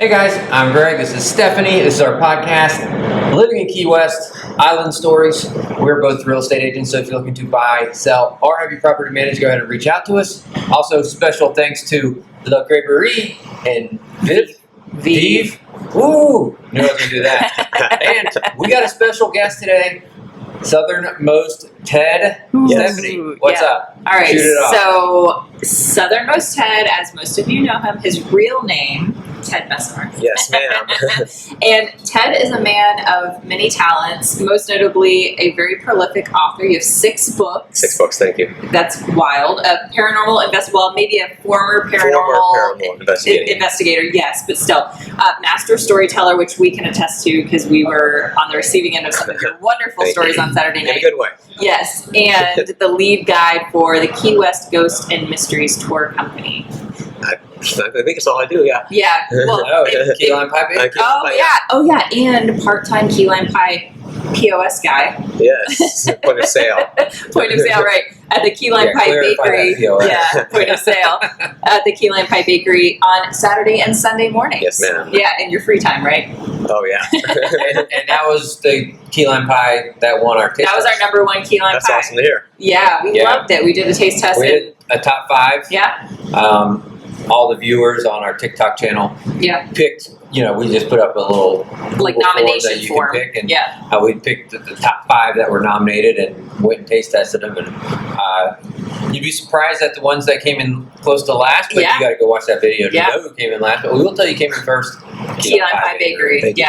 Hey guys, I'm Greg. This is Stephanie. This is our podcast, Living in Key West, Island Stories. We're both real estate agents, so if you're looking to buy, sell, or have your property managed, go ahead and reach out to us. Also, special thanks to La Creperie and Vive. Ooh, knew I was going to do that. And we got a special guest today, Southernmost Ted. Yes. Stephanie, what's up? All right, Shoot it off. so Southernmost Ted, as most of you know him, his real name, Ted Messimer. Yes, ma'am. And Ted is a man of many talents, most notably a very prolific author. You have 6 books. 6 books, thank you. That's wild. A paranormal well, maybe a former paranormal investigator, yes, but still. Master storyteller, which we can attest to because we were on the receiving end of some of your wonderful stories on Saturday night. In a good way. Yes, and the lead guide for the Key West Ghost and Mysteries Tour Company. I think it's all I do, yeah. Yeah, well, Key Lime Pie Bakery? oh yeah, and part-time Key Lime Pie POS guy. Yes, point of sale. Point of sale, right, at the Key Lime Pie Bakery. Yeah, point of sale at the Key Lime Pie Bakery on Saturday and Sunday mornings. Yes, ma'am. Yeah, in your free time, right? Oh, yeah. and that was the Key Lime Pie that won our taste That was test. our number 1 Key Lime That's Pie. awesome to hear. Yeah, we loved it. We did a taste test. We did a top 5. Yeah. All the viewers on our TikTok channel picked, we just put up a little like Google nomination that you form. can pick, and we picked the top 5 that were nominated and went and taste tested them. And you'd be surprised at the ones that came in close to last, but you got to go watch that video to know who came in last. But we will tell you came in first. Key Lime Pie Bakery. Thank you.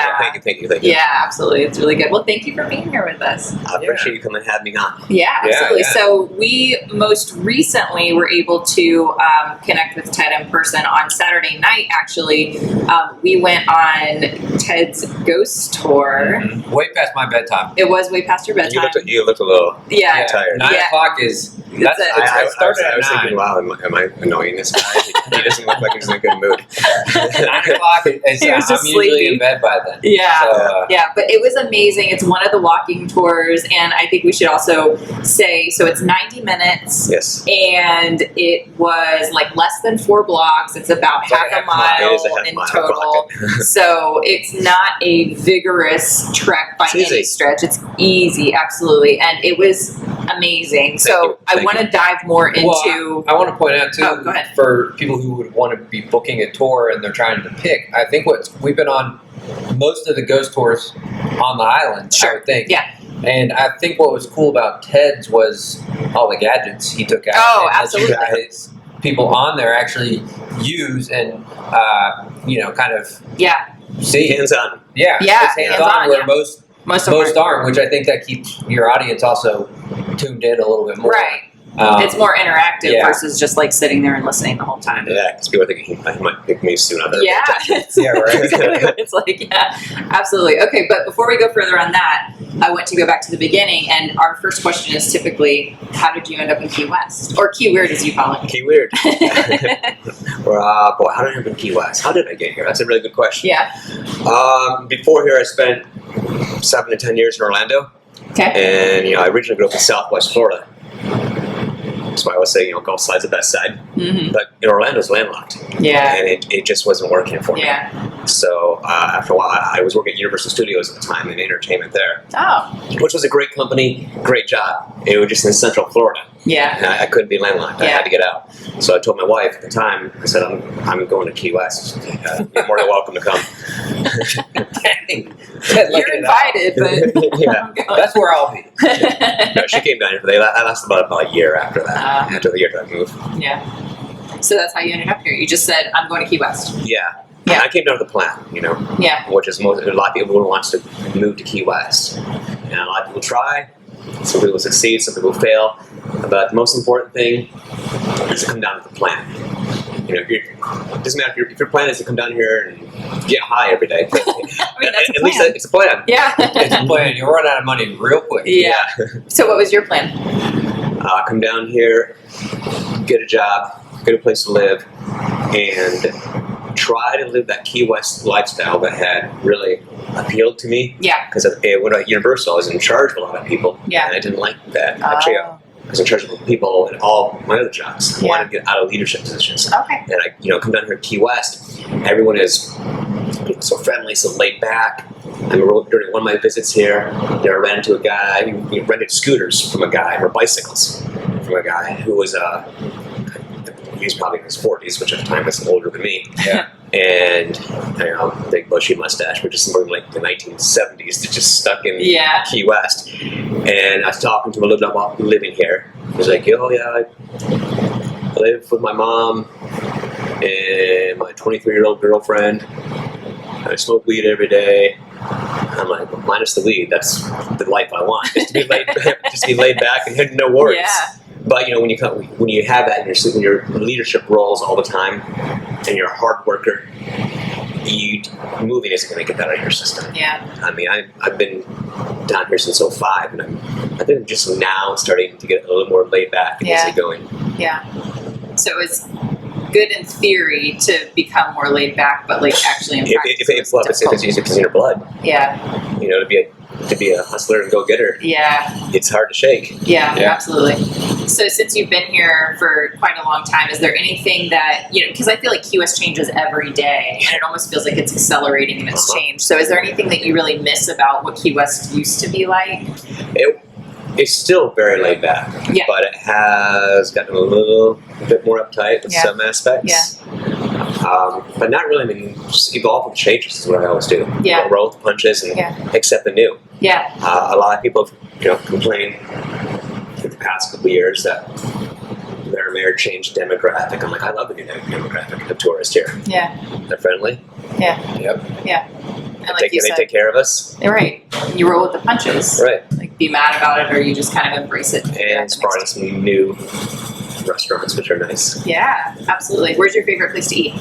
Yeah, absolutely. It's really good. Well, thank you for being here with us. I appreciate you coming and having me on. Yeah, absolutely. Yeah. So we most recently were able to connect with Ted in person on Saturday night, actually. We went on Ted's ghost tour. Mm-hmm. Way past my bedtime. It was way past your bedtime. You looked a little tired. 9 o'clock is... I was thinking, wow, am I annoying this guy? He doesn't look like he's in a good mood. 9 o'clock is... He was just I'm usually sleepy. in bed by then. Yeah, So, but it was amazing. It's one of the walking tours, and I think we should also say, so it's 90 minutes. Yes. And it was like less than 4 blocks. It's about half a mile in total. So it's not a vigorous trek by any stretch. It's easy, absolutely. And it was amazing. So I want to dive more into... Well, I want to point out, too, go ahead. for people who would want to be booking a tour and they're trying to pick, I think we've been on most of the ghost tours on the island, I would think. Yeah. And I think what was cool about Ted's was all the gadgets he took out. Oh, and absolutely. People on there actually use and, kind of see. Hands-on. Yeah. Yeah, It's hands-on, where most Most aren't, which I think that keeps your audience also tuned in a little bit more. Right. It's more interactive versus just like sitting there and listening the whole time. Yeah, because people are thinking he might pick me soon. Yeah. Yeah, right. Exactly what it's like. Yeah, absolutely. Okay, but before we go further on that, I want to go back to the beginning, and our first question is typically, how did you end up in Key West? Or Key Weird, as you call it. Key Weird. Boy, how did I end up in Key West? How did I get here? That's a really good question. Yeah. Before here, I spent 7 to 10 years in Orlando. Okay. And, I originally grew up in Southwest Florida. That's why I was saying, Gulf Side's the best side. Mm-hmm. But Orlando's landlocked. Yeah. And it just wasn't working for me. Yeah. So after a while, I was working at Universal Studios at the time in entertainment there. Oh. Which was a great company, great job. It was just in Central Florida. Yeah. And I couldn't be landlocked. I had to get out. So I told my wife at the time, I said, I'm going to Key West. You're more than welcome to come. You're invited, but yeah. That's where I'll be. No, she came down here. I lasted about a year after that. After the year that I moved. Yeah. So that's how you ended up here. You just said, I'm going to Key West. Yeah. Yeah. And I came down with a plan, Yeah. which is a lot of people who wants to move to Key West. And a lot of people try. Some people succeed, some people fail. But the most important thing is to come down with a plan. It doesn't matter if your plan is to come down here and get high every day. I mean, that's at least it's a plan. Yeah. It's a plan. You'll run out of money real quick. Yeah. So what was your plan? Come down here, get a job, get a place to live, and try to live that Key West lifestyle that had really appealed to me. Yeah. Because when at Universal, I was in charge of a lot of people. Yeah. And I didn't like that. Actually, I was in charge of people in all my other jobs. I wanted to get out of leadership positions. Okay. And I, come down here to Key West. Everyone is People so friendly, so laid back. I remember during one of my visits here, I ran into a guy who rented scooters from a guy, or bicycles from a guy who was he was probably in his 40s, which at the time was older than me. Yeah. And big bushy mustache, but just from like the 1970s, that just stuck in Key West. And I was talking to him a little bit about living here. He was like, "Oh yeah, I live with my mom and my 23-year-old girlfriend. I smoke weed every day." I'm like, well, minus the weed, that's the life I want. Just to be laid back and no worries. Yeah. But when you have that in your leadership roles all the time, and you're a hard worker, moving isn't going to get that out of your system. Yeah. I mean, I've been down here since 2005, and I think I'm just now starting to get a little more laid back and easygoing. Yeah. So it's good in theory to become more laid back, but like actually in practice, if it's easy because in your blood. Yeah. To be a hustler and go-getter. Yeah. It's hard to shake. Yeah, absolutely. So since you've been here for quite a long time, is there anything that, because I feel like Key West changes every day, and it almost feels like it's accelerating in its change. So is there anything that you really miss about what Key West used to be like? It's still very laid back, but it has gotten a little bit more uptight with some aspects. Yeah. But not really. I mean, just evolve with changes is what I always do. Yeah. Roll with the punches and accept the new. Yeah. A lot of people have complained in the past couple of years that their mayor changed demographic. I'm like, I love the new demographic of tourists here. Yeah. They're friendly. Yeah. Yep. Yeah. And they take care of us. Right. You roll with the punches. Right. Like, be mad about it, or you just kind of embrace it. And starting some new restaurants, which are nice. Yeah, absolutely. Where's your favorite place to eat?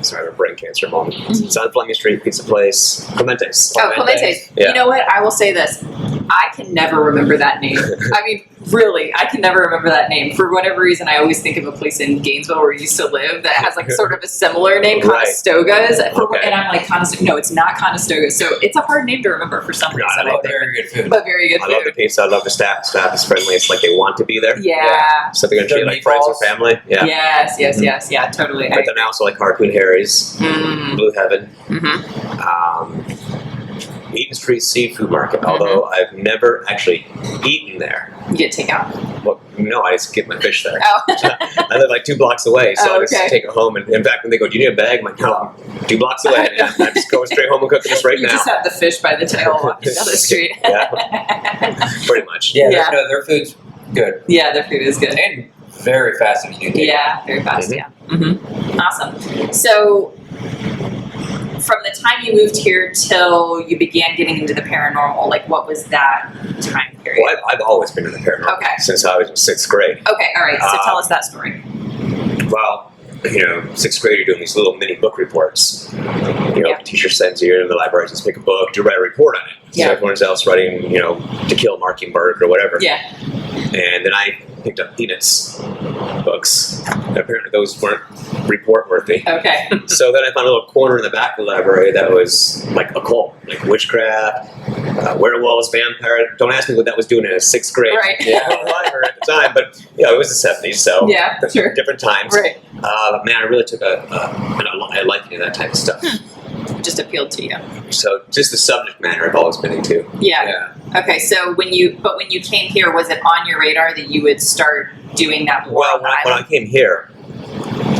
Sorry, I have a brain cancer moment. It's on Fleming Street, pizza place. Clemente's. Oh, Clemente's. Yeah. You know what? I will say this. I can never remember that name. I mean, really, I can never remember that name. For whatever reason, I always think of a place in Gainesville where we used to live that has like sort of a similar name, Conestoga's. Okay. And I'm like, no, it's not Conestoga's. So it's a hard name to remember for some reason. I love very good food. But very good food. I love the pizza. I love the staff. Staff is friendly. It's like they want to be there. Yeah. So they're going to treat like friends or family. Yeah. Yes. Yeah, totally. But then I also like Harpoon Harry's, Blue Heaven, Eaton Street Seafood Market, although I've never actually eaten there. You get takeout? Well, no, I just get my fish there. Oh. I live like 2 blocks away, so I just take it home. And in fact, when they go, "Do you need a bag?" I'm like, "No, I'm 2 blocks away." And I just go straight home and cook this right now. You just have the fish by the tail walking down the street. Pretty much. Yeah, their food's good. Yeah, their food is good. And very fast if you do take it. Very fast, Awesome. So, from the time you moved here till you began getting into the paranormal, like what was that time period? Well, I've always been in the paranormal since I was in 6th grade. Okay, all right. So tell us that story. Well, 6th grade, you're doing these little mini book reports. The teacher sends you in the library, just pick a book, to write a report on it. So everyone else writing, To Kill Mockingbird or whatever. Yeah. And then I picked up Peanuts books. And apparently those weren't report worthy. Okay. So then I found a little corner in the back of the library that was like occult, like witchcraft, werewolves, vampire. Don't ask me what that was doing in 6th grade. Right. Library at the time, but it was the 70s, so different times. Right. Man, I really took I like that type of stuff. Just appealed to you. So just the subject matter I've always been into. Yeah. Okay, so when you came here, was it on your radar that you would start doing that more? Well, when I came here,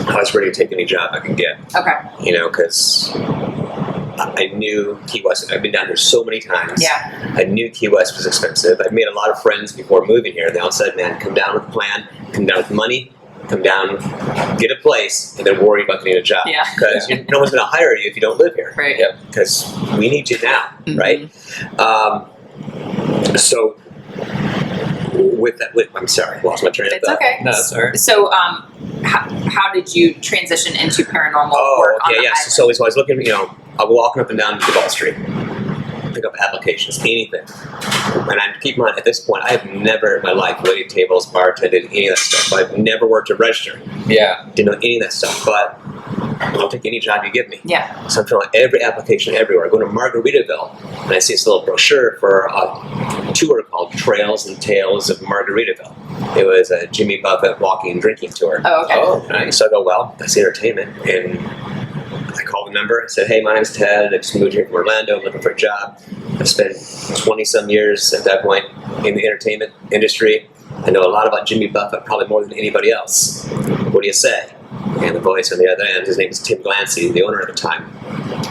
I was ready to take any job I could get. Okay. Because I knew Key West. I've been down here so many times. Yeah. I knew Key West was expensive. I've made a lot of friends before moving here. They all said, "Man, come down with a plan, come down with money, come down, get a place, and then worry about getting a job." Yeah. Because no one's going to hire you if you don't live here. Right. Because we need you now, right? So with that, I'm sorry, lost my train of thought. It's okay. No, that's all right. So, how did you transition into paranormal work on the island? So I was looking, I'm walking up and down Duval Street, pick up applications, anything. And I keep in mind, at this point, I have never in my life waited tables, bartended, any of that stuff. I've never worked a register. Yeah. Didn't know any of that stuff, but I'll take any job you give me. Yeah. So I'm filling out every application everywhere. I go to Margaritaville, and I see this little brochure for a tour called Trails and Tales of Margaritaville. It was a Jimmy Buffett walking and drinking tour. Oh, okay. Oh, nice. So I go, well, that's entertainment. And I called the number. I said, hey, my name's Ted. I just moved here from Orlando. I'm looking for a job. I've spent 20-some years at that point in the entertainment industry. I know a lot about Jimmy Buffett, probably more than anybody else. What do you say? And the voice on the other end, his name is Tim Glancy, the owner at the time.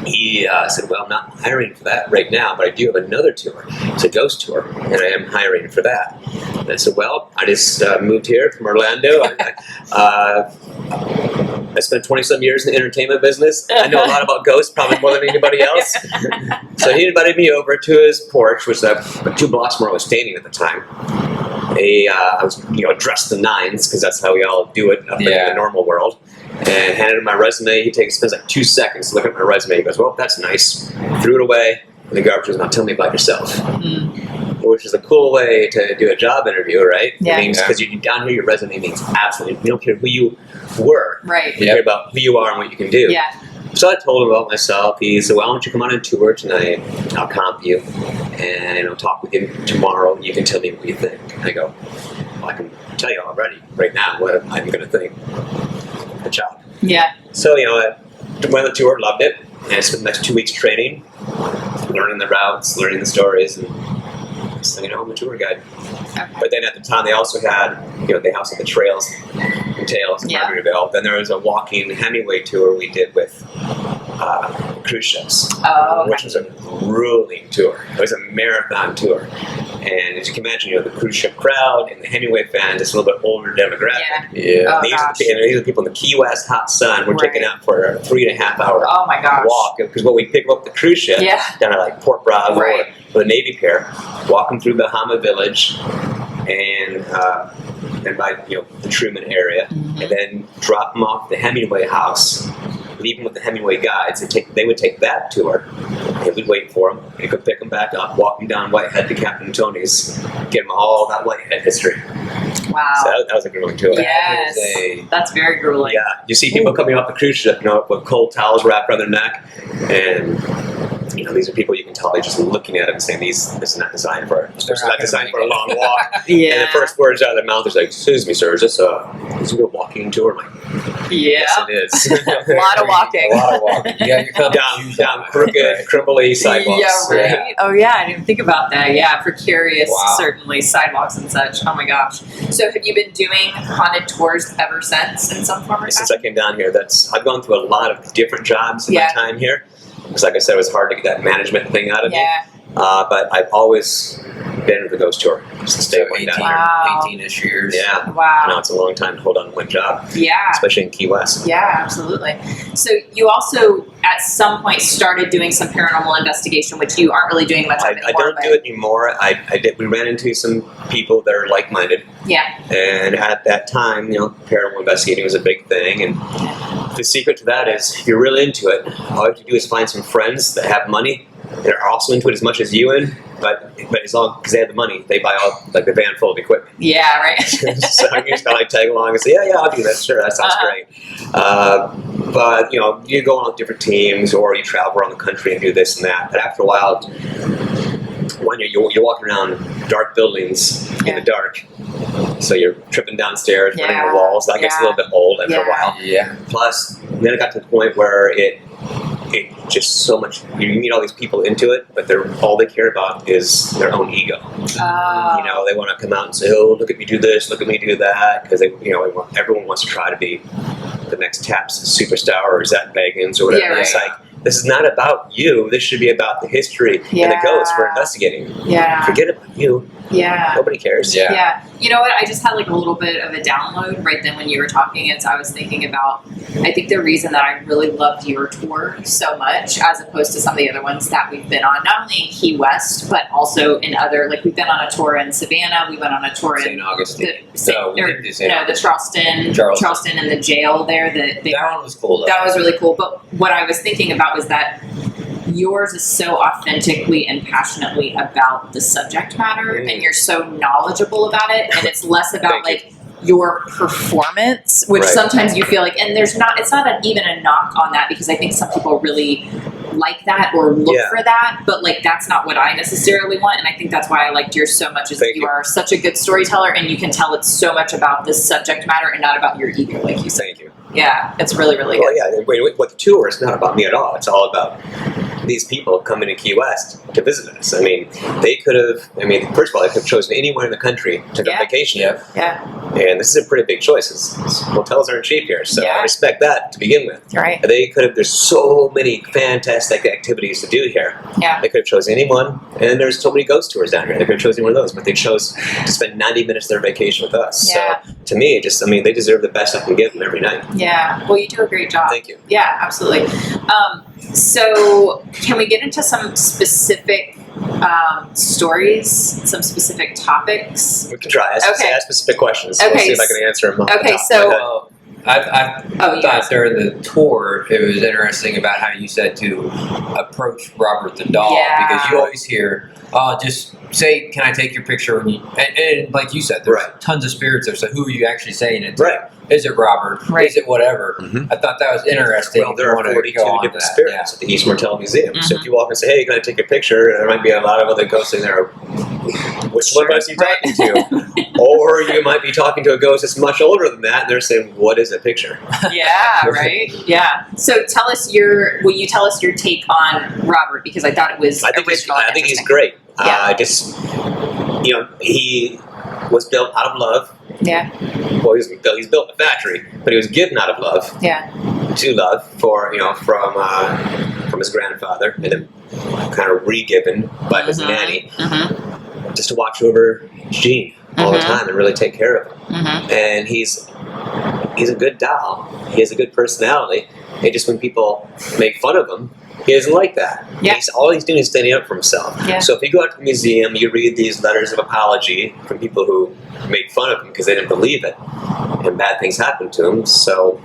He said, well, I'm not hiring for that right now, but I do have another tour. It's a ghost tour, and I am hiring for that. And I said, well, I just moved here from Orlando. I spent 20-some years in the entertainment business. I know a lot about ghosts, probably more than anybody else. So he invited me over to his porch, which was 2 blocks from where I was standing at the time. I was, dressed to nines, because that's how we all do it up in the normal world. And handed him my resume. He spends like 2 seconds to look at my resume. He goes, well, that's nice. Threw it away. And the garbage was, now tell me about yourself. Which is a cool way to do a job interview, right? Yeah. It means, because you down here, your resume means absolutely, you don't care who you were. Right. You care about who you are and what you can do. Yeah. So I told him about myself. He said, well, why don't you come on a tour tonight? I'll comp you. And I'll talk with you tomorrow. You can tell me what you think. And I go, well, I can tell you already, right now, what I'm going to think. Good job. Yeah. So, I went on the tour, loved it. And I spent the next 2 weeks training, learning the routes, learning the stories, and so, I'm a tour guide. Okay. But then at the time, they also had, they also had the trails and tails in Margaritaville. Then there was a walking Hemingway tour we did with cruise ships, which was a grueling tour. It was a marathon tour. And as you can imagine, the cruise ship crowd and the Hemingway fans, it's a little bit older demographic. Yeah. Oh, These are the people in the Key West hot sun. We're taking out for a 3.5 hour Oh my gosh. walk. Because what we pick up the cruise ship down at like Port Bravo or the Navy Pier, walk them through Bahama Village and by the Truman area, and then drop them off at the Hemingway house. Leave them with the Hemingway guides. They would take that tour, and we'd wait for them. We could pick them back up, walk them down Whitehead to Captain Tony's, get them all that Whitehead history. Wow. So that was a grueling tour. Yes. That's very grueling. Yeah. You see people coming off the cruise ship, with cold towels wrapped around their neck, and these are people you can tell they're just looking at it and saying, this is not designed for a long walk. And the first words out of their mouth is like, excuse me, sir, is this a walking tour? I'm like, yes, it is. A lot of walking. Yeah, you're coming down crooked, crumbly sidewalks. Yeah, right. Yeah. Oh, yeah, I didn't think about that. Yeah, precarious, certainly, sidewalks and such. Oh, my gosh. So have you been doing haunted tours ever since in some form or fashion? Since I came down here, I've gone through a lot of different jobs in my time here. Because like I said, it was hard to get that management thing out of me. But I've always been with the ghost tour. Just to stay one down here. 18-ish years. Yeah. Wow. It's a long time to hold on to one job. Yeah. Especially in Key West. Yeah, absolutely. So you also, at some point, started doing some paranormal investigation, which you aren't really doing much of anymore. I don't do it anymore. We ran into some people that are like-minded. Yeah. And at that time, paranormal investigating was a big thing. And the secret to that is, if you're really into it, all you have to do is find some friends that have money and are also into it as much as you in, but as long because they have the money, they buy all like the van full of equipment. Yeah, right. So you just kind of tag along and say, yeah, I'll do that. Sure, that sounds great. But you go on different teams or you travel around the country and do this and that. But after a while, when you're walking around dark buildings in the dark, so you're tripping downstairs, running the walls. That gets a little bit old after a while. Yeah. Plus, then it got to the point where it just so much. You meet all these people into it, but all they care about is their own ego. They want to come out and say, "Oh, look at me do this, look at me do that," because everyone wants to try to be the next Taps superstar or Zach Bagans or whatever. It's like, this is not about you. This should be about the history and the ghosts we're investigating. Yeah. Forget about you. Yeah. Nobody cares. Yeah. You know what? I just had like a little bit of a download right then when you were talking. And so I was thinking about, I think the reason that I really loved your tour so much, as opposed to some of the other ones that we've been on, not only in Key West, but also in other, like we've been on a tour in Savannah. We went on a tour St. in Augustine. the Charleston and the jail there. That one was cool though. That was really cool. But what I was thinking about was that yours is so authentically and passionately about the subject matter, and you're so knowledgeable about it, and it's less about your performance, which sometimes you feel like, and it's not even a knock on that, because I think some people really like that or look Yeah. for that, but like that's not what I necessarily want. And I think that's why I liked yours so much, is that you are such a good storyteller, and you can tell it's so much about the subject matter and not about your ego, like you said. Thank you. Yeah, it's really, really Well, good. yeah. What the tour is not about me at all. It's all about these people coming to Key West to visit us. I mean, they could have. I mean, first of all, they could have chosen anywhere in the country to go Yeah. vacation. Yeah, And this is a pretty big choice. Hotels aren't cheap here, so Yeah. I respect that to begin with. right. They could have. There's so many fantastic activities to do here. Yeah, They could have chosen anyone, and there's so many ghost tours down here. They could have chosen one of those, but they chose to spend 90 minutes of their vacation with us. Yeah. So to me, they deserve the best I can give them every night. yeah. Well, you do a great job. Thank you. Yeah, absolutely. So can we get into some specific stories, some specific topics? We can try. Ask specific questions. Okay. We'll see if I can answer them. off the Okay, top of so- my head. Well, I Oh, thought yes. during the tour it was interesting about how you said to approach Robert the dog, Yeah. because you always hear, "Oh, just say, can I take your picture?" When you and like you said, there's Right. tons of spirits there. So who are you actually saying it to? Right. Is it Robert? Right. Is it whatever? Mhm. I thought that was interesting. Well, there You are wanna 42 go on to different that. spirits at the East Martell Museum. So Mhm. if you walk and say, "Hey, can I take a picture?" There might be a lot of other ghosts in there. Which one of us are you talking to? Or you might be talking to a ghost that's much older than that, and they're saying, "What is a picture?" Yeah, right. Yeah. So tell us will you tell us your take on Robert, because I thought it was I think original. and he's interesting. great. Yeah. He was built out of love. Yeah, Well, he's built a factory, but he was given out of love yeah, to love from his grandfather, and then kind of re-given by his Mhm. nanny, mm-hmm. just to watch over Gene all the Mhm. time and really take care of him. Mm-hmm. And he's a good doll. He has a good personality. And just when people make fun of him, he doesn't like that. Yeah. All he's doing is standing up for himself. Yeah. So if you go out to the museum, you read these letters of apology from people who made fun of him because they didn't believe it, and bad things happened to him. So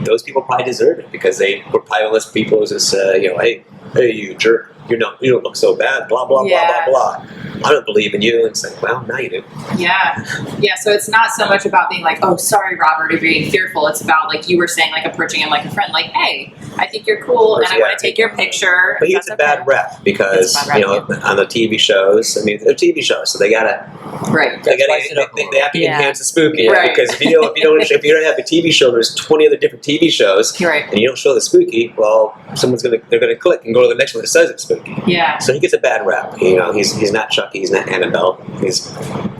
those people probably deserve it, because they were probably one of those people who just hey, you jerk, you don't look so bad, blah blah Yeah. blah blah blah. I don't believe in you. And it's like, well, now you do. Yeah. Yeah. So it's not so much about being like, oh, sorry, Robert, or being fearful. It's about, like you were saying, like approaching him like a friend, like, hey, I think you're cool, and I Yeah. want to take your picture. But he gets a That's bad okay. rep because It's a bad rep, on the TV shows. I mean, they're TV shows, so they gotta Right. Spice it up a they little. have to Yeah. enhance the spooky. Right. Because if you don't have a TV show, there's 20 other different TV shows, You're right. and you don't show the spooky. Well, they're gonna click and go to the next one that says it's spooky. Yeah. So he gets a bad rep. He's not Chucky. He's not Annabelle. He's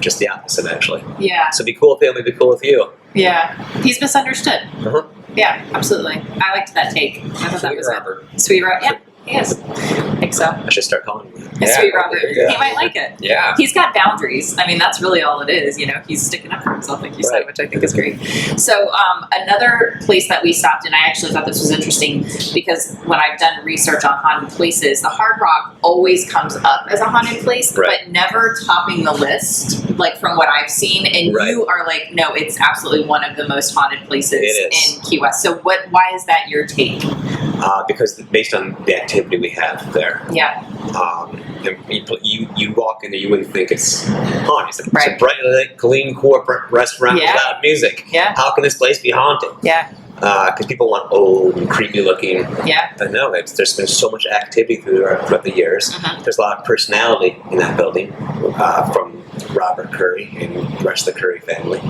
just the opposite, actually. Yeah. So be cool with him. Be cool with you. Yeah. He's misunderstood. Uh-huh. Yeah. Absolutely. I liked that take. I thought that Sweet was Robert. It. Sweet Robert. Yeah. He is. I think so. I should start calling him that. Yeah, Sweet Robert. there you go. He might like it. Yeah. He's got boundaries. I mean, that's really all it is. He's sticking up for himself, like you said, Right. which I think is great. So, another place that we stopped in, I actually thought this was interesting, because when I've done research on haunted places, the Hard Rock always comes up as a haunted place, Right. but never topping the list, like from what I've seen. And Right. you are like, no, it's absolutely one of the most haunted places It is. in Key West. So, why is that your take? Because based on the activity we have there. Yeah. And you walk in there, you wouldn't think it's haunted. It's a Right. bright lit, clean corporate restaurant Yeah. with loud music. Yeah. How can this place be haunted? Yeah. Because people want old and creepy looking. Yeah. But no, there's been so much activity throughout the years. Mhm. There's a lot of personality in that building from Robert Curry and the rest of the Curry family.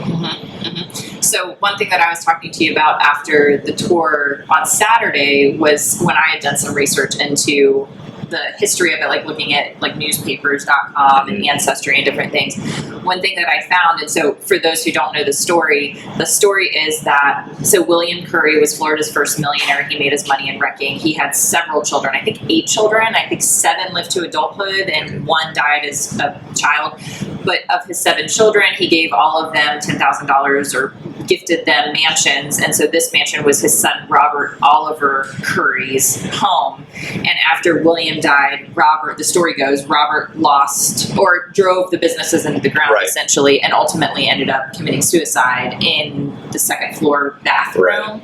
So one thing that I was talking to you about after the tour on Saturday was when I had done some research into the history of it, like looking at like newspapers.com and Ancestry and different things. One thing that I found, and so for those who don't know the story is that, so William Curry was Florida's first millionaire. He made his money in wrecking. He had several children, I think 8 children. I think 7 lived to adulthood and 1 died as a child. But of his 7 children, he gave all of them $10,000 or gifted them mansions. And so this mansion was his son, Robert Oliver Curry's home. And after William died, the story goes, Robert lost or drove the businesses into the ground, Right. essentially, and ultimately ended up committing suicide in the 2nd floor bathroom.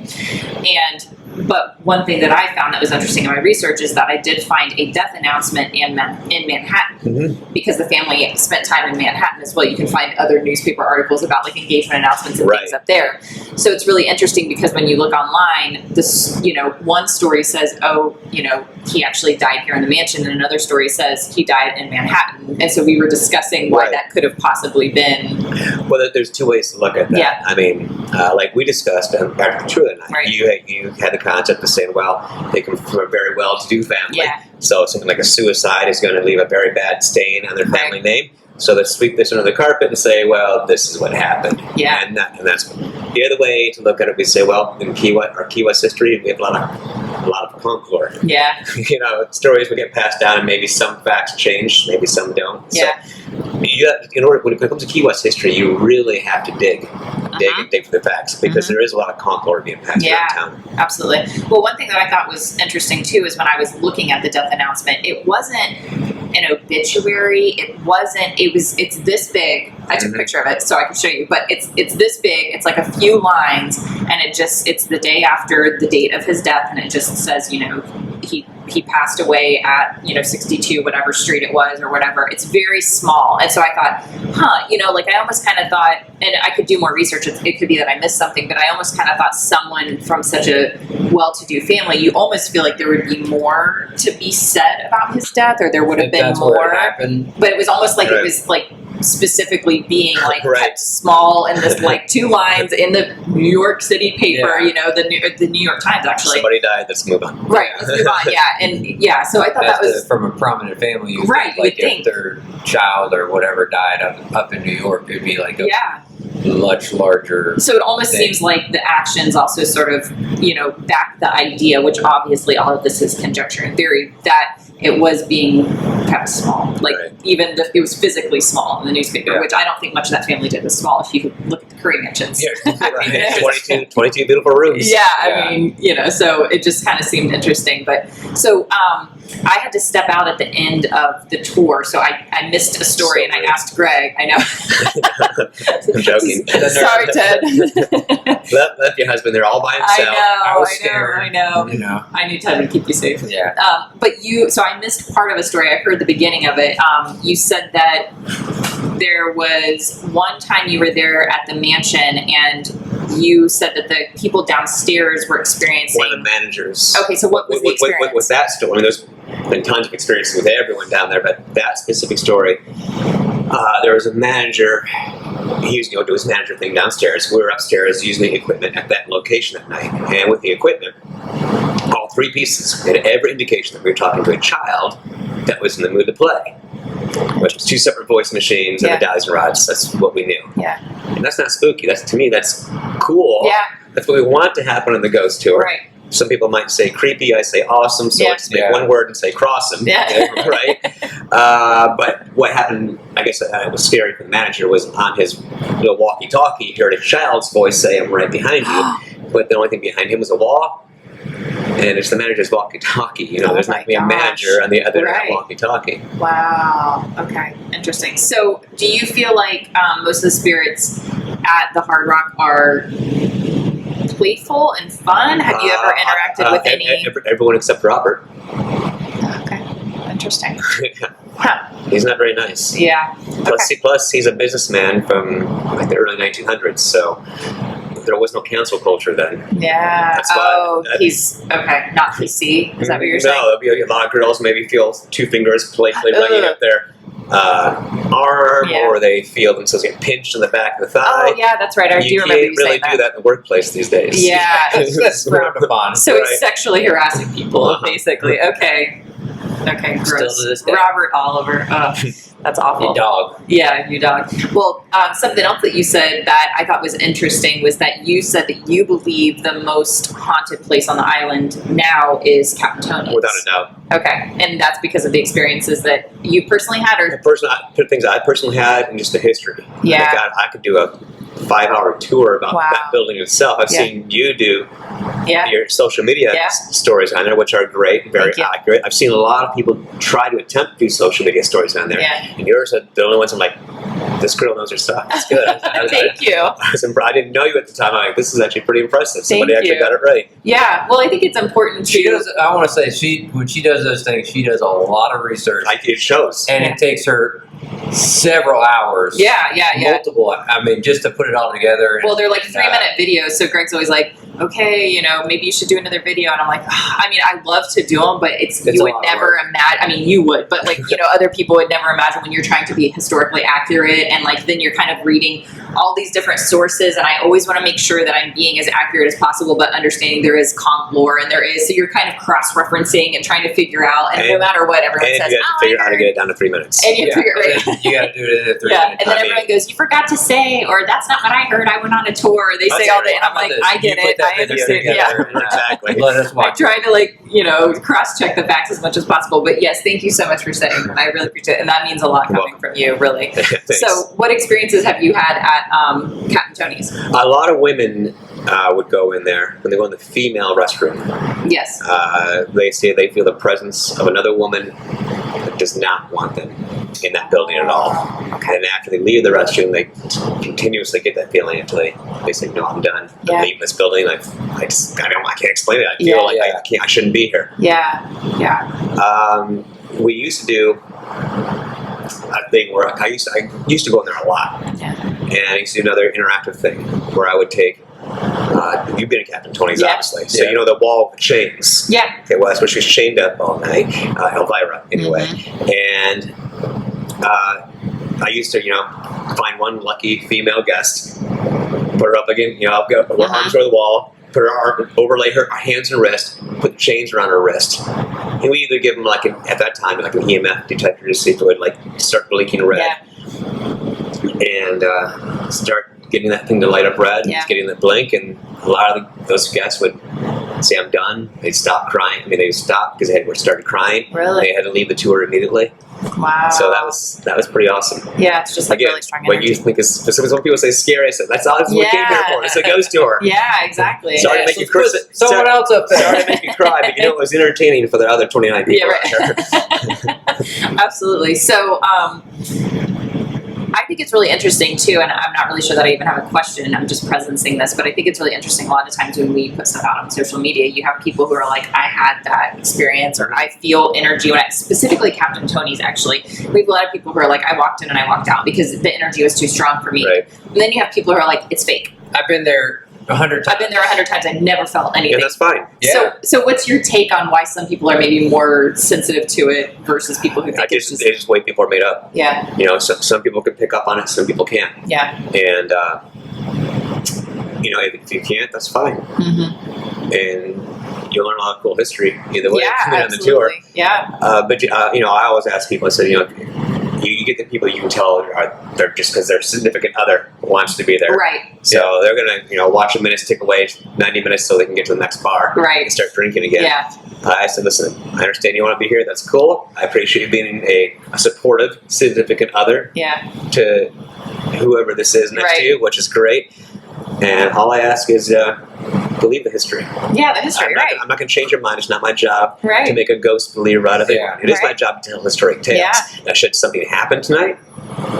And But one thing that I found that was interesting in my research is that I did find a death announcement in Manhattan, because the family spent time in Manhattan as well. You can find other newspaper articles about like engagement announcements and things up there. So it's really interesting because when you look online, this, one story says, he actually died here in the mansion, and another story says he died in Manhattan. And so we were discussing why that could have possibly been. Well, there's two ways to look at that. Yeah. I mean, like we discussed after the Truman night, Right. you had the concept of saying, well, they come from a very well-to-do family. Yeah. So something like a suicide is going to leave a very bad stain on their family name. So let's sweep this under the carpet and say, well, this is what happened. Yeah. And that's the other way to look at it. We say, well, in our Key West history, we have a lot of folklore. Yeah. Stories will get passed down, and maybe some facts change, maybe some don't. Yeah. So when it comes to Key West history, you really have to dig for the facts, because there is a lot of folklore being passed around town. Absolutely. Well, one thing that I thought was interesting too is when I was looking at the death announcement, it wasn't an obituary. It's this big. I took a picture of it so I can show you, but it's this big. It's like a few lines, and it's the day after the date of his death, and it just says, he passed away at 62 whatever street it was or whatever. It's very small, and so I thought, I almost kind of thought, and I could do more research. It could be that I missed something, but I almost kind of thought someone from such a well-to-do family, you almost feel like there would be more to be said about his death, or there would have been more. But it was almost like it was like specifically being like kept small in this like 2 lines in the New York City paper, the New York Times actually. Somebody died, let's move on. Right, let's move on, so I thought that was from a prominent family. You right, think, like you if their child or whatever died up in New York, it'd be like a much larger. So it almost seems like the actions also sort of, back the idea, which obviously all of this is conjecture and theory, that it was being kept small. Like even it was physically small in the newspaper, which I don't think much of that family did was small. If you could look at the Curry mansions. Yeah, 22 beautiful rooms. Yeah, I mean, so it just kind of seemed interesting. But so I had to step out at the end of the tour, so I missed a story, and I asked Greg. I know. I'm joking. Sorry, Ted. left your husband there all by himself. I know. I knew Ted would keep you safe. Yeah. So I missed part of a story. I heard the beginning of it. You said that there was one time you were there at the mansion, and you said that the people downstairs were experiencing. One of the managers. Okay, so what was the experience? With that story, I mean, there's been tons of experiences with everyone down there, but that specific story, there was a manager. He used to do his manager thing downstairs. We were upstairs using the equipment at that location that night, and with the equipment, all 3 pieces had every indication that we were talking to a child that was in the mood to play. Which was 2 separate voice machines and the dials and rods. That's what we knew. Yeah. And that's not spooky. To me, that's cool. Yeah. That's what we want to happen on the ghost tour. Right. Some people might say creepy. I say awesome. So let's make one word and say cross them. Yeah. Right. But what happened, I guess it was scary for the manager, was on his little walkie-talkie, he heard a child's voice say, "I'm right behind you." But the only thing behind him was a wall. And it's the manager's walkie-talkie. There's not going to be a manager on the other end of the walkie-talkie. Wow. Okay. Interesting. So do you feel like most of the spirits at the Hard Rock are playful and fun? Have you ever interacted with any? Everyone except Robert. Okay. Interesting. He's not very nice. Yeah. Plus, he's a businessman from the early 1900s, so there was no cancel culture then. Yeah. That's why. He's okay. Not PC. Is that what you're saying? No, there'll be a lot of girls maybe feel 2 fingers playfully laying up their arm, or they feel themselves get pinched in the back of the thigh. Oh yeah, that's right. I do remember you saying that. You can't really do that in the workplace these days. Yeah. That's fun. So he's sexually harassing people, basically. Okay. Okay, gross. Still to this day. Robert Oliver. That's awful. Your dog. Yeah, your dog. Well, something else that you said that I thought was interesting was that you said that you believe the most haunted place on the island now is Capitoni's. Without a doubt. Okay, and that's because of the experiences that you personally had, or things I personally had, and just the history. Yeah. I could do a 5-hour tour about that building itself. I've seen you do your social media stories on there, which are great, very accurate. I've seen a lot of people try to attempt to do social media stories on there, and yours are the only ones I'm like, this girl knows her stuff. That's good. Thank you. I didn't know you at the time. I'm like, this is actually pretty impressive. Thank Somebody actually you. got it right. Yeah. Well, I think it's important to. She does. I want to say when she does those things, she does a lot of research, It shows. and it takes her several hours. Yeah. Multiple. I mean, just to put it all together. Well, they're like 3-minute videos, so Greg's always like, okay, maybe you should do another video, and I'm like, I mean, I love to do them, but you would never imagine. I mean, you would, but like, other people would never imagine when you're trying to be historically accurate, and like then you're kind of reading all these different sources, and I always want to make sure that I'm being as accurate as possible, but understanding there is comp lore, and so you're kind of cross-referencing and trying to figure out, and no matter what everyone says, you have to figure out how to get it down to 3 minutes. And you figure it right. You got to do it in 3 Yeah, minutes. and then everyone goes, you forgot to say, or that's not what I heard, I went on a tour. They say all that, and I'm like, I get it, I understand. Yeah. Exactly. Let us I watch. try to cross-check the facts as much as possible. But yes, thank you so much for saying that. I really appreciate it, and that means a lot coming from you, really. Thanks. So, what experiences have you had at Captain Tony's? A lot of women would go in there when they go in the female restroom. Yes. They say they feel the presence of another woman that does not want them in that building at all. Okay. And after they leave the restroom, they continuously get that feeling until they say, "No, I'm done. Yeah. I'm leaving this building. I can't explain it. I feel like I shouldn't be here." Yeah. We used to do a thing where I used to go in there a lot, and I used to do another interactive thing where I would take. You've been at Captain Tony's, obviously, so you know the wall with chains. Yeah. Okay, well, that's where she was chained up all night, Elvira, anyway. And I used to, find one lucky female guest, put her up again, her arms over the wall, put her arm, overlay her hands and wrist, put the chains around her wrist, and we either give them at that time an EMF detector to see if it would start blinking red, and start getting that thing to light up red, getting the blink, and a lot of those guests would say, "I'm done." They'd stop crying. I mean, they'd stop because they had started crying. Really? They had to leave the tour immediately. Wow. So that was pretty awesome. Yeah, it's just really strong what energy. you think is, some people say scary. I said, that's all we came here for. It's a ghost tour. Yeah, exactly. Sorry to make you cry. Someone else up there. Sorry to make you cry, but it was entertaining for the other 29 people out there. Absolutely. So, I think it's really interesting too, and I'm not really sure that I even have a question. I'm just presencing this, but I think it's really interesting. A lot of times when we put stuff out on social media, you have people who are like, "I had that experience," or "I feel energy." When specifically Captain Tony's, actually, we have a lot of people who are like, "I walked in and I walked out because the energy was too strong for me." Right. And then you have people who are like, "It's fake." I've been there 100 times. I've been there 100 times. I never felt anything. And that's fine. Yeah. So what's your take on why some people are maybe more sensitive to it versus people who think it's just... They just way people are made up. Yeah. Some people can pick up on it, some people can't. Yeah. And, if you can't, that's fine. Mm-hmm. And you'll learn a lot of cool history either way. Yeah, on absolutely. the tour. Yeah. But I always ask people. I said, you get the people you can tell they're just because their significant other wants to be there. Right. So they're gonna watch a minute tick away 90 minutes so they can get to the next bar. Right. And start drinking again. Yeah. I said, listen, I understand you want to be here. That's cool. I appreciate you being a supportive significant other to whoever this is next to you, which is great. And all I ask is believe the history. Yeah, the history, I'm not going to change your mind. It's not my job Right. to make a ghost believer out of anyone. Yeah. It is my job to tell historic tales. Yeah. Now, should something happen tonight?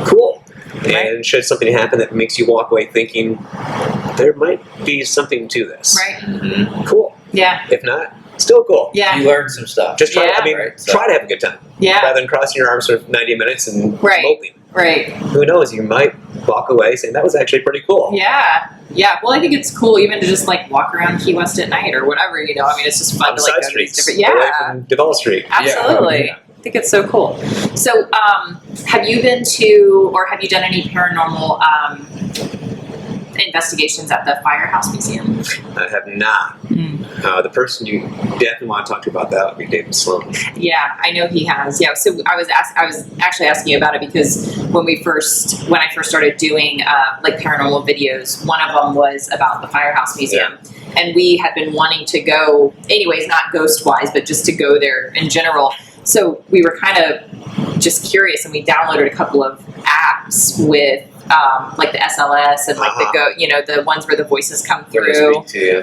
Cool. And should something happen that makes you walk away thinking there might be something to this? Right. Mm-hmm. Cool. Yeah. If not, still cool. Yeah. You learned some stuff. Just try. Yeah. Try to have a good time. Yeah. Rather than crossing your arms for 90 minutes and moping. Right. Who knows? You might walk away saying that was actually pretty cool. Yeah. Yeah. Well, I think it's cool even to just walk around Key West at night or whatever. I mean, it's just fun to side go to streets, these different. away Yeah. from Duval Street. Absolutely. Yeah. I think it's so cool. So, have you been to, or have you done any paranormal investigations at the Firehouse Museum? I have not. The person you definitely want to talk to about that would be David Sloan. Yeah, I know he has. Yeah, so I was actually asking you about it because when I first started doing paranormal videos, one of them was about the Firehouse Museum, and we had been wanting to go, anyways, not ghost wise, but just to go there in general. So we were kind of just curious, and we downloaded a couple of apps with like the SLS and like the ones where the voices come through.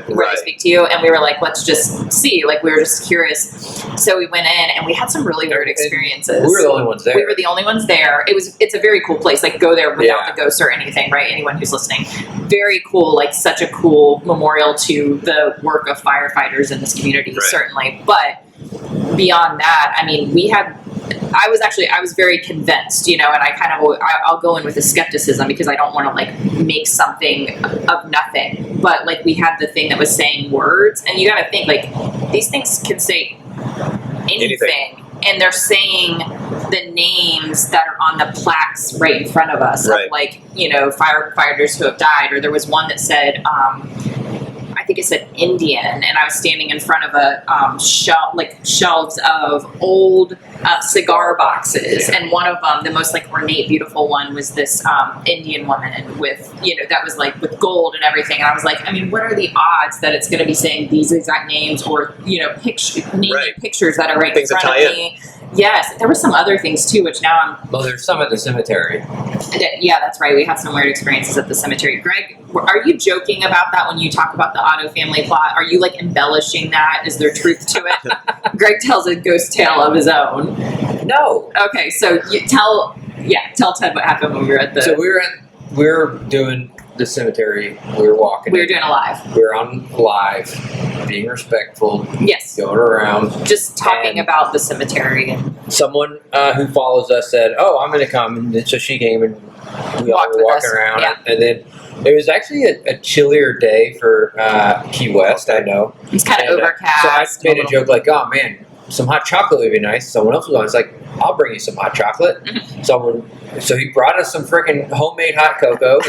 Where they speak to you. And we were like, let's just see. Like, we were just curious. So we went in and we had some really weird experiences. We were the only ones there. We were the only ones there. It's a very cool place. Like, go there without the ghosts or anything, right? Anyone who's listening. Very cool. Like, such a cool memorial to the work of firefighters in this community, certainly. But beyond that, I mean, I was very convinced, and I'll go in with a skepticism because I don't want to like make something of nothing. But like, we had the thing that was saying words, and you got to think like these things can say anything. And they're saying the names that are on the plaques right in front of us, of like, firefighters who have died. Or there was one that said, I think it said Indian, and I was standing in front of a shelves of old cigar boxes, and one of them, the most like ornate, beautiful one, was this Indian woman with that was like with gold and everything. And I was like, I mean, what are the odds that it's going to be saying these exact names or pictures that are right in front of me? Yes, there were some other things too, which now I'm... Well, there's some at the cemetery. Yeah, that's right. We had some weird experiences at the cemetery. Greg, are you joking about that when you talk about the Otto family plot? Are you like embellishing that? Is there truth to it? Greg tells a ghost tale of his own. No. Okay, so tell Ted what happened when we were at the... So we were doing the cemetery. We were walking. We were doing a live. We were on live, being respectful. Yes. Going around. Just talking about the cemetery. And someone who follows us said, "Oh, I'm going to come." And so she came, and we all were walking around. Yeah. And then it was actually a chillier day for Key West, I know. It's kind of overcast. So I made a joke like, "Oh, man, some hot chocolate would be nice." Someone else was on. It's like, "I'll bring you some hot chocolate." So he brought us some freaking homemade hot cocoa.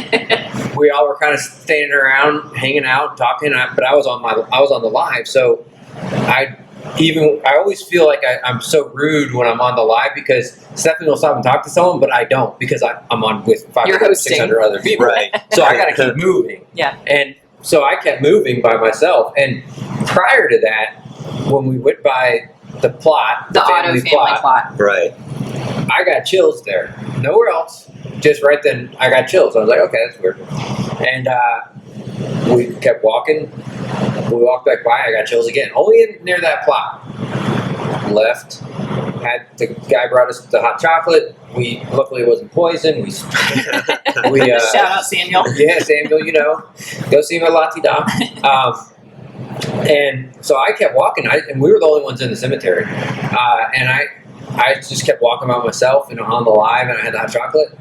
And we all were kind of standing around, hanging out, talking. But I was on the live, so I always feel like I'm so rude when I'm on the live because Stephanie will stop and talk to someone, but I don't because I'm on with 500, 600 other people. Right. So I got to keep moving. Yeah. And so I kept moving by myself. And prior to that, when we went by the plot, the Otto family plot. Right. I got chills there. Nowhere else. Just right then, I got chills. I was like, okay, that's weird. And we kept walking. We walked back by. I got chills again. Only near that plot. Left. Had the guy brought us the hot chocolate. Luckily it wasn't poison. We Shout out Samuel. Yeah, Samuel. Go see him at La Tida. And so I kept walking, and we were the only ones in the cemetery. And I just kept walking by myself, on the live, and I had the hot chocolate.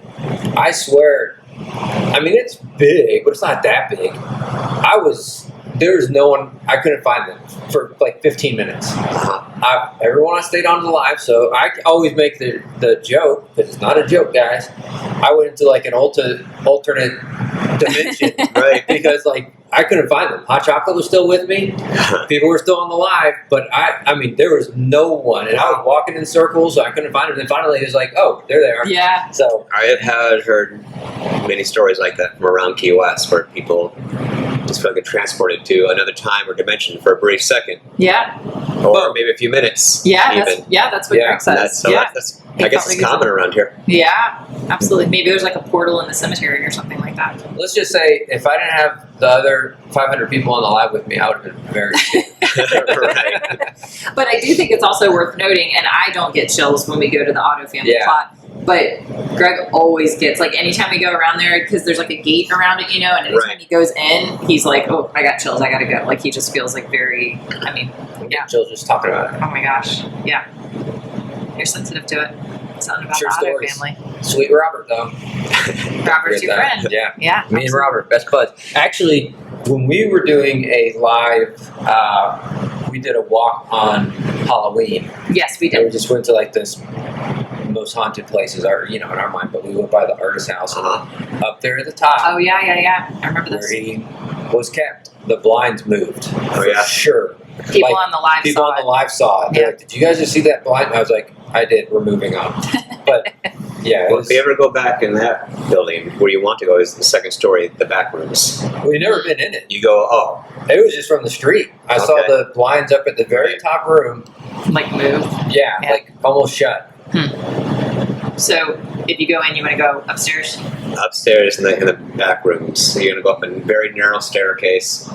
I swear, I mean, it's big, but it's not that big. There's no one, I couldn't find them for like 15 minutes. Everyone stayed on the live, so I always make the joke, because it's not a joke, guys. I went into like an alternate dimension, right? Because like I couldn't find them. Hot chocolate was still with me. People were still on the live, but I mean, there was no one, and I was walking in circles, so I couldn't find them. And finally, it was like, oh, there they are. Yeah. So I have heard many stories like that from around Key West, where people just feel like transported to another time or dimension for a brief second. Yeah. Or maybe a few minutes. Yeah. That's what Greg says. That's I guess it's common around here. Yeah, absolutely. Maybe there's like a portal in the cemetery or something like that. Let's just say if I didn't have the other 500 people on the live with me, I would have been very right. But I do think it's also worth noting, and I don't get chills when we go to the Otto family plot, but Greg always gets, like, anytime we go around there, because there's like a gate around it, and anytime he goes in, he's like, oh, I got chills, I gotta go. Like, he just feels like very, chills just talking about it. Oh my gosh, yeah. You're sensitive to it. Something about the Otto family. Sweet Robert, though. Robert's your friend. Yeah. Yeah. Me and Robert, best buds. Actually, when we were doing a live, we did a walk on Halloween. Yes, we did. And we just went to like this most haunted places, in our mind, but we went by the artist house and up there at the top. Oh, yeah. I remember this. Where he was kept. The blinds moved. Oh, yeah. For sure. People on the live people saw on the live saw it. They're like, did you guys just see that blind? And I was like, I did. We're moving on. But yeah. Well, if you ever go back in that building, where you want to go is the second story, the back rooms. We've never been in it. You go, oh. It was just from the street. I saw the blinds up at the very top room. Like moved? Yeah, like almost shut. So if you go in, you want to go upstairs? Upstairs in the back rooms. So you're going to go up a very narrow staircase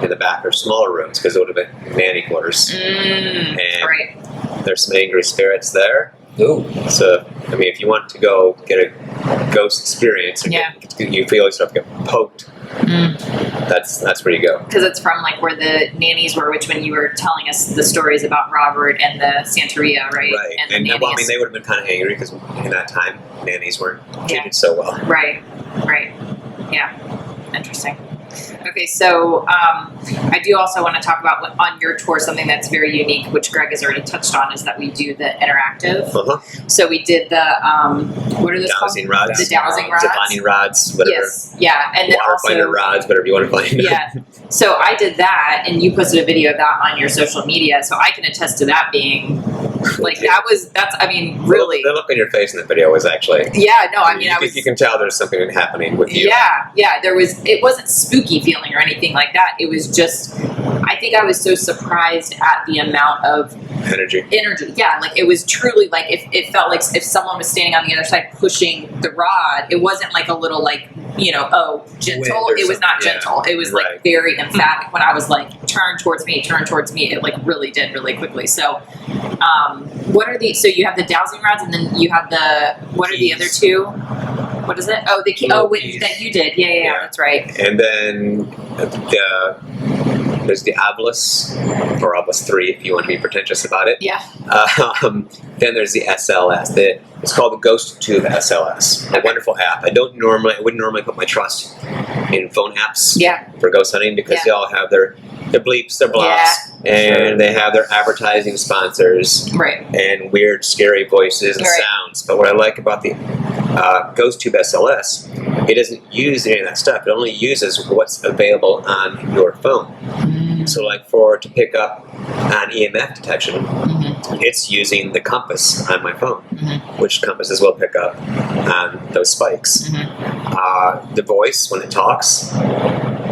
in the back. There's smaller rooms because it would have been nanny quarters. And Right. there's some angry spirits there. Ooh. So, I mean, if you want to go get a ghost experience, or you feel yourself get poked, that's where you go. Because it's from like where the nannies were, which when you were telling us the stories about Robert and the Santeria, right? Right. And the well, I nannies. mean, they would have been kind of angry because in that time, nannies weren't treated so well. Right. Yeah. Interesting. Okay, so I do also want to talk about on your tour something that's very unique, which Greg has already touched on, is that we do the interactive. So we did the what are those dowsing called? rods, The dowsing rods, divining rods, whatever. Yes, yeah, and then water also finder rods, whatever you want to find. yeah. So I did that, and you posted a video of that on your social media, so I can attest to that being like that's I mean really the look on your face in the video was actually you can tell there's something happening with you. Yeah, it wasn't spooky feeling or anything like that. It was just, I think I was so surprised at the amount of energy. Yeah, like it was truly like it felt like if someone was standing on the other side pushing the rod, it wasn't like a little like, gentle. It was not gentle. It was like very emphatic when I was like, turn towards me. It like really did really quickly. So what are the, so you have the dowsing rods and then you have what are the other two? What is it? Oh, the key. Oh, that you did. Yeah, that's right. And then there's the Obelisk, or Obelisk 3 if you want to be pretentious about it. Yeah. Then there's the SLS. It's called the Ghost Tube SLS. A wonderful app. I wouldn't normally put my trust in phone apps for ghost hunting because they all have their bleeps, their blocks, and they have their advertising sponsors and weird, scary voices and sounds. But what I like about the Ghost Tube SLS, it doesn't use any of that stuff. It only uses what's available on your phone. So like to pick up on EMF detection, it's using the compass on my phone, which compasses will pick up on those spikes. The voice, when it talks,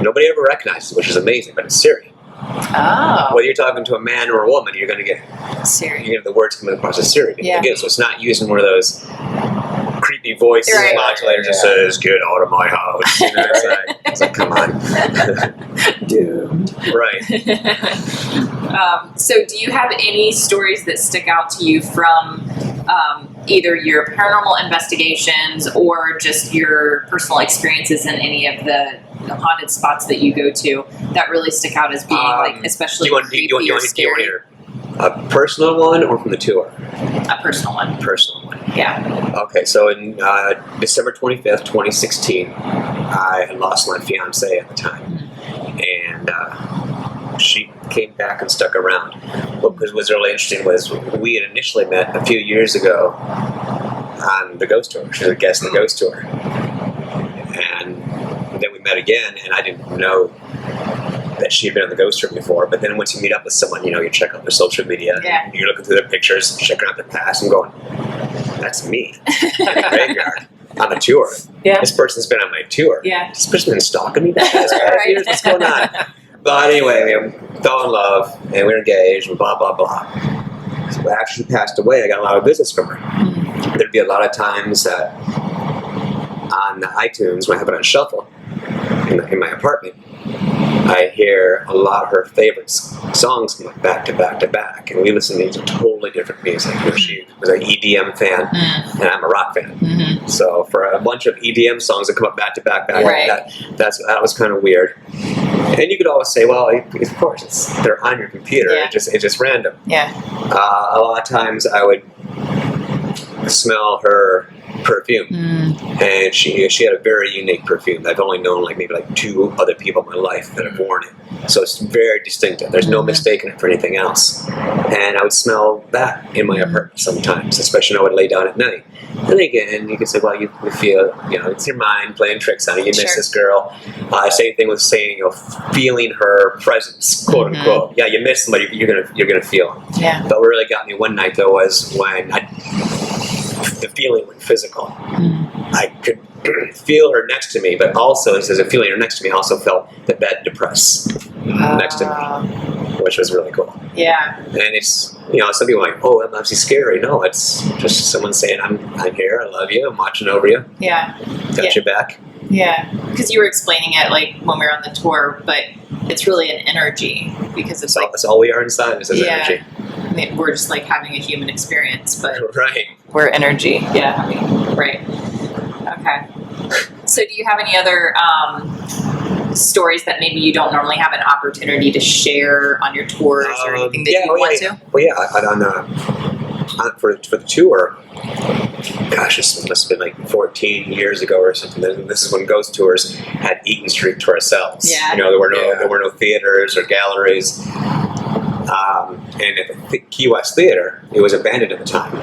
nobody ever recognizes it, which is amazing, but it's Siri. Oh. Whether you're talking to a man or a woman, you're going to get Siri. You get the words coming across as Siri. Again, so it's not using one of those creepy voice modulators that says, "Get out of my house." It's like, come on. Doomed. Right. So do you have any stories that stick out to you from either your paranormal investigations or just your personal experiences in any of the haunted spots that you go to that really stick out as being like especially creepy or scary? A personal one or from the tour? A personal one. Personal one. Yeah. Okay, so in December 25th, 2016, I had lost my fiance at the time. And she came back and stuck around. What was really interesting was we had initially met a few years ago on the ghost tour. She was a guest on the ghost tour. And then we met again, and I didn't know that she had been on the ghost tour before. But then once you meet up with someone, you check out their social media, and you're looking through their pictures, checking out their past, and going, that's me in the graveyard on a tour. Yeah. This person's been on my tour. Yeah. This person's been stalking me back past 5 years. What's going on? But anyway, we fell in love, and we were engaged, and blah, blah, blah. So after she passed away, I got a lot of business from her. There'd be a lot of times that on iTunes, when I have it on shuffle in my apartment, I hear a lot of her favorite songs come back to back to back, and we listen to totally different music. She was an EDM fan, and I'm a rock fan. So for a bunch of EDM songs that come up back to back, that was kind of weird. And you could always say, well, of course, they're on your computer. Yeah. It's just random. Yeah. A lot of times I would smell her perfume, and she had a very unique perfume. I've only known maybe 2 other people in my life that have worn it, so it's very distinctive. There's no mistaking it for anything else. And I would smell that in my apartment sometimes, especially when I would lay down at night. And again, you could say, well, you feel, it's your mind playing tricks on you. You miss this girl. Same thing with saying, feeling her presence, quote unquote. Yeah, you miss somebody, you're gonna feel them. Yeah. But what really got me one night though was when the feeling went physical. I could feel her next to me, but also, as a feeling her next to me, I also felt the bed depress next to me. which was really cool. Yeah. And it's, some people are like, oh, that must be scary. No, it's just someone saying, I'm here, I love you, I'm watching over you. Yeah. Got your back. Yeah. Because you were explaining it like when we were on the tour, but it's really an energy because it's That's all we are inside is energy. I mean, we're just like having a human experience, but Right. we're energy. Yeah. Right. Okay. So do you have any other stories that maybe you don't normally have an opportunity to share on your tours or anything that you want to? Well, for the tour, gosh, this must have been like 14 years ago or something. This is when Ghost Tours had Eaton Street to ourselves. Yeah. There were no theaters or galleries. And at the Key West Theater, it was abandoned at the time.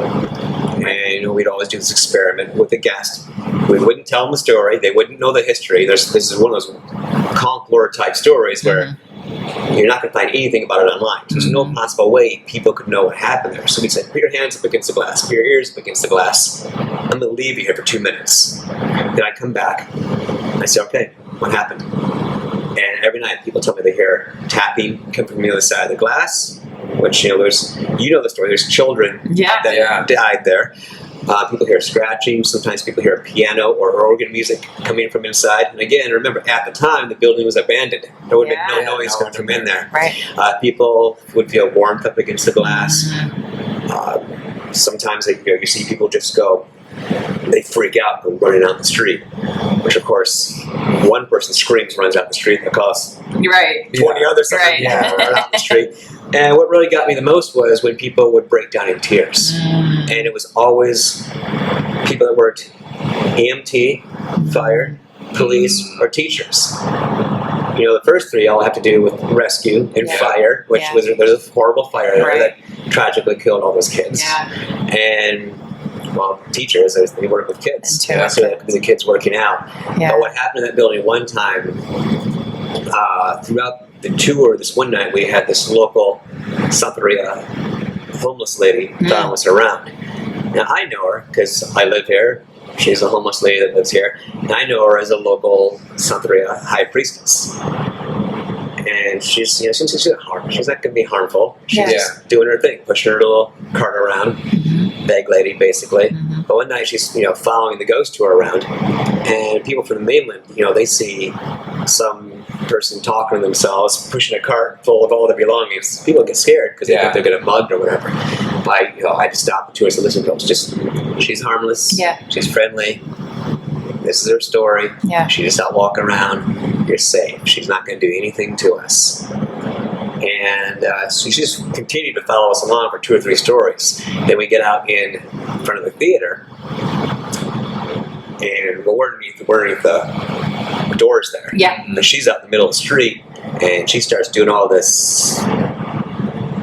And we'd always do this experiment with the guest. We wouldn't tell them the story. They wouldn't know the history. This is one of those folklore type stories where you're not going to find anything about it online. There's no possible way people could know what happened there. So we'd say, put your hands up against the glass, put your ears up against the glass. I'm going to leave you here for 2 minutes. Then I come back. I say, okay, what happened? And every night people tell me they hear tapping come from the other side of the glass, which, there's, the story, there's children that died there. People hear scratching. Sometimes people hear a piano or organ music coming from inside. And again, remember, at the time, the building was abandoned. There would have been no noise coming from in there. Right. People would feel warmth up against the glass. Sometimes you see people just go, they freak out and running out the street, which of course, one person screams, runs out the street, that costs 20 others run out the street. And what really got me the most was when people would break down in tears. And it was always people that worked EMT, fire, police, or teachers. The first three all have to do with rescue and fire, which was there's a horrible fire there that tragically killed all those kids. And teachers, they work with kids. So the kids working out. But what happened in that building one time, throughout the tour, this one night we had this local Santeria homeless lady that was around. Now I know her because I live here. She's a homeless lady that lives here. And I know her as a local Santeria high priestess. And she's not going to be harmful. She's just doing her thing, pushing her little cart around. Bag lady, basically. But one night she's, following the ghost tour around, and people from the mainland, they see some person talking to themselves, pushing a cart full of all their belongings. People get scared because they think they're going to mugged or whatever. But I just stopped the tour and said, listen, girls, she's harmless. She's friendly. This is her story. She just out walking around. You're safe. She's not going to do anything to us. And so she just continued to follow us along for 2 or 3 stories. Then we get out in front of the theater, and we're underneath the doors there. And she's out in the middle of the street, and she starts doing all this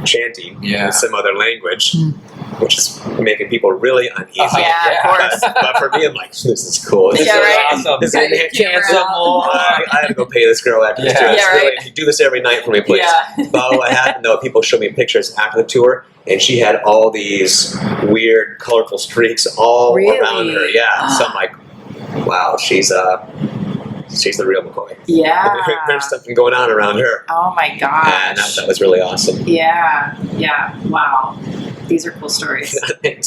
chanting in some other language, which is making people really uneasy. Of course. But for me, I'm like, this is cool. This is awesome. This is chant some more. I had to go pay this girl after this tour. Really, you do this every night for me, please. But what happened though, people showed me pictures after the tour, and she had all these weird, colorful streaks all around her. So I'm like, wow, she's the real McCoy. There's something going on around her. Oh my gosh. And that was really awesome. Wow. These are cool stories.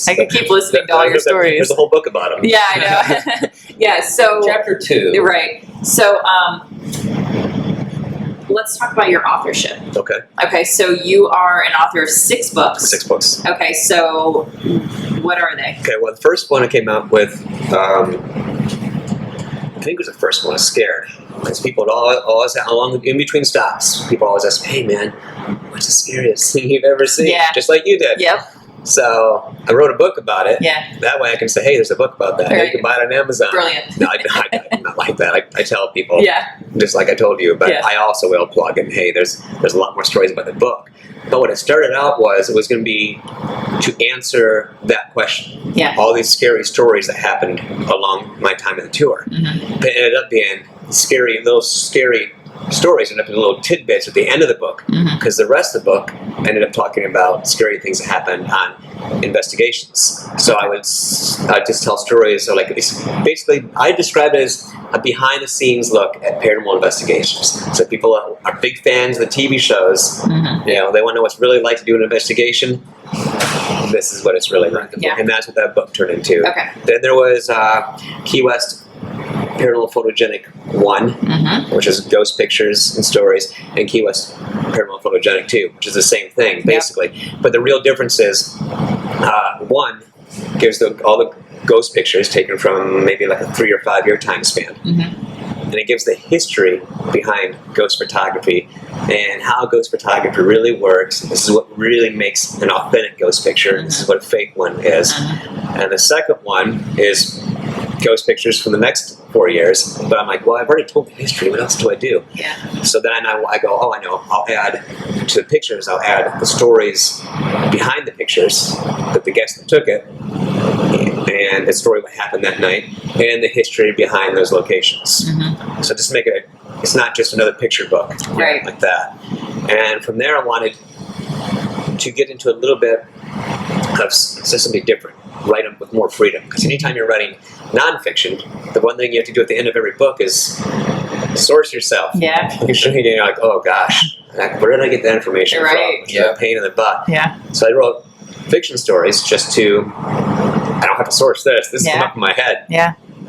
I could keep listening to all your stories. There's a whole book about them. I know. So chapter 2. Right. So let's talk about your authorship. Okay, so you are an author of 6 books. 6 books. Okay, so what are they? Okay, well, the first one I came out with, I think it was the first one, I was scared. Because people would always along in between stops, people always ask, hey man, what's the scariest thing you've ever seen? Just like you did. So I wrote a book about it. That way I can say, hey, there's a book about that. You can buy it on Amazon. Brilliant. No, I'm not like that. I tell people, just like I told you, but I also will plug in, hey, there's a lot more stories about the book. But what it started out was, it was going to be to answer that question. All these scary stories that happened along my time in the tour. But it ended up being little scary stories ended up in little tidbits at the end of the book, because the rest of the book ended up talking about scary things that happened on investigations. So I would just tell stories. So like, it's basically, I describe it as a behind-the-scenes look at paranormal investigations. So people are big fans of the TV shows. You know, they want to know what it's really like to do an investigation. This is what it's really like, and that's what that book turned into. Okay. Then there was Key West Paranormal Photogenic 1, which is ghost pictures and stories, and Key West Paranormal Photogenic 2, which is the same thing, basically. But the real difference is, 1 gives all the ghost pictures taken from maybe like a 3 or 5 year time span. And it gives the history behind ghost photography and how ghost photography really works. This is what really makes an authentic ghost picture. This is what a fake one is. And the second one is ghost pictures from the next 4 years. But I'm like, well, I've already told the history. What else do I do? So then I go, oh, I know. I'll add to the pictures, I'll add the stories behind the pictures that the guest that took it, and the story what happened that night, and the history behind those locations. So just make it, it's not just another picture book like that. And from there I wanted to get into a little bit of something different, write them with more freedom. Because anytime you're writing nonfiction, the one thing you have to do at the end of every book is source yourself. You're like, oh gosh, where did I get that information from? It's a pain in the butt. So I wrote fiction stories just to, I don't have to source this. This came up in my head.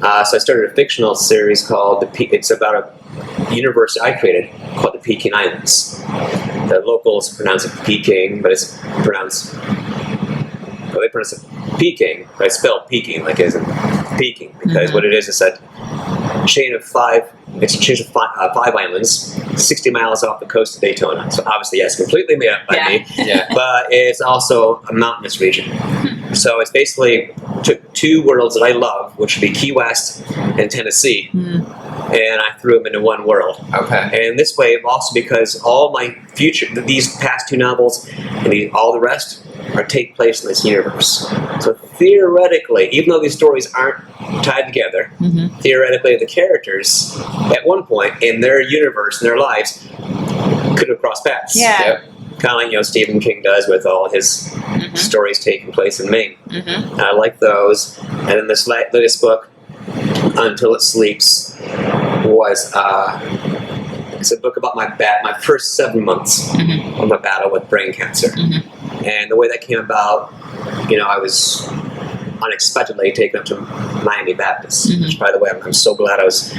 So I started a fictional series called it's about a universe I created called the Peking Islands. The locals pronounce it Peking, but it's pronounced, well, they pronounce it Peking, but I spell Peking like as in Peking, because what it is that chain of 5 islands, 60 miles off the coast of Daytona. So obviously, yes, completely made up by me. But it's also a mountainous region. So it's basically took 2 worlds that I love, which would be Key West and Tennessee, and I threw them into one world. And this way, also because all my these past 2 novels and all the rest take place in this universe. So theoretically, even though these stories aren't tied together, theoretically the characters at one point in their universe, in their lives, could have crossed paths. Kind of like Stephen King does with all his stories taking place in Maine. I like those. And then this latest book, Until It Sleeps, was it's a book about my first 7 months of my battle with brain cancer. And the way that came about, I was unexpectedly taken up to Miami Baptist, which, by the way, I'm so glad I was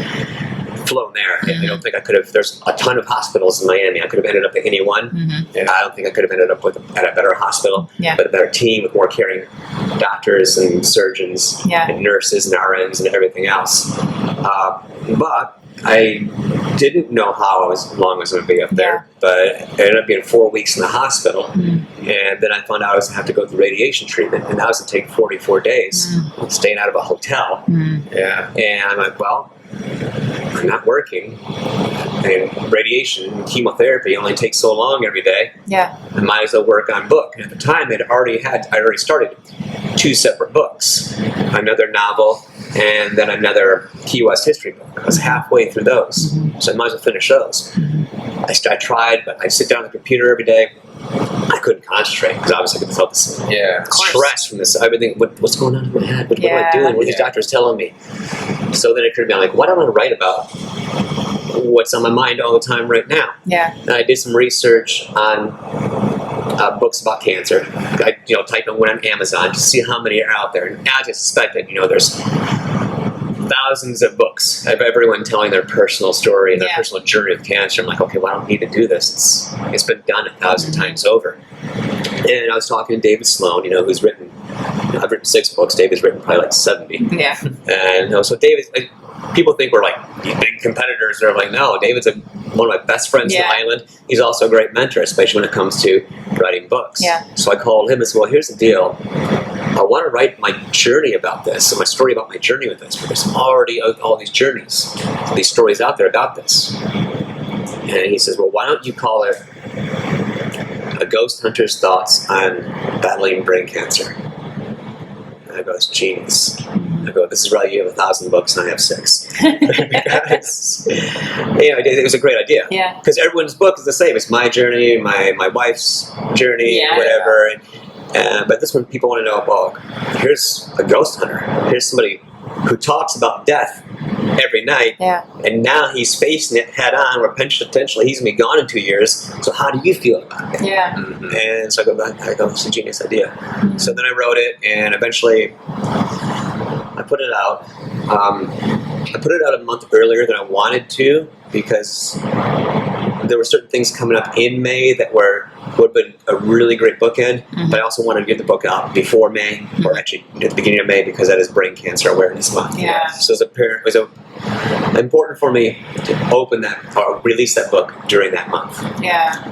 flown there. I don't think I could have. There's a ton of hospitals in Miami. I could have ended up at any one, and I don't think I could have ended up at a better hospital, but a better team with more caring doctors and surgeons and nurses and RNs and everything else. But I didn't know how long I was going to be up there, but it ended up being 4 weeks in the hospital, and then I found out I was going to have to go through radiation treatment, and that was going to take 44 days, staying out of a hotel. And I'm like, well, I'm not working, and radiation and chemotherapy only takes so long every day. I might as well work on book. And at the time, I'd already started 2 separate books, another novel, and then another Key West history book. I was halfway through those, so I might as well finish those. I tried, but I'd sit down at the computer every day. I couldn't concentrate because obviously I felt this stress from this. I've been thinking, what's going on in my head? What am I doing? What are these doctors telling me? So then it occurred to me, I'm like, why don't I write about what's on my mind all the time right now? And I did some research on books about cancer. I typed in one on Amazon to see how many are out there. And as I suspected, there's thousands of books of everyone telling their personal story and their personal journey with cancer. I'm like, okay, well, I don't need to do this. It's been done 1,000 times over. And I was talking to David Sloan, who's written, I've written 6 books. David's written probably like 70. And so David, people think we're like these big competitors. They're like, no, David's one of my best friends on the island. He's also a great mentor, especially when it comes to writing books. So I called him and said, well, here's the deal. I want to write my journey about this, and my story about my journey with this, but there's already all these journeys, these stories out there about this. And he says, well, why don't you call it A Ghost Hunter's Thoughts on Battling Brain Cancer? And I go, it's genius. I go, this is right, you have 1,000 books and I have 6. Because, it was a great idea. Yeah. Because everyone's book is the same. It's my journey, my wife's journey, whatever. But this one, people want to know, well, here's a ghost hunter. Here's somebody who talks about death every night, and now he's facing it head on, where potentially he's going to be gone in 2 years. So how do you feel about it? Yeah. And so I go, it's a genius idea. So then I wrote it, and eventually I put it out. I put it out a month earlier than I wanted to, because there were certain things coming up in May that would have been a really great bookend, but I also wanted to get the book out before May, or actually at the beginning of May, because that is Brain Cancer Awareness Month. Yeah. So it was important for me to open that or release that book during that month. Yeah.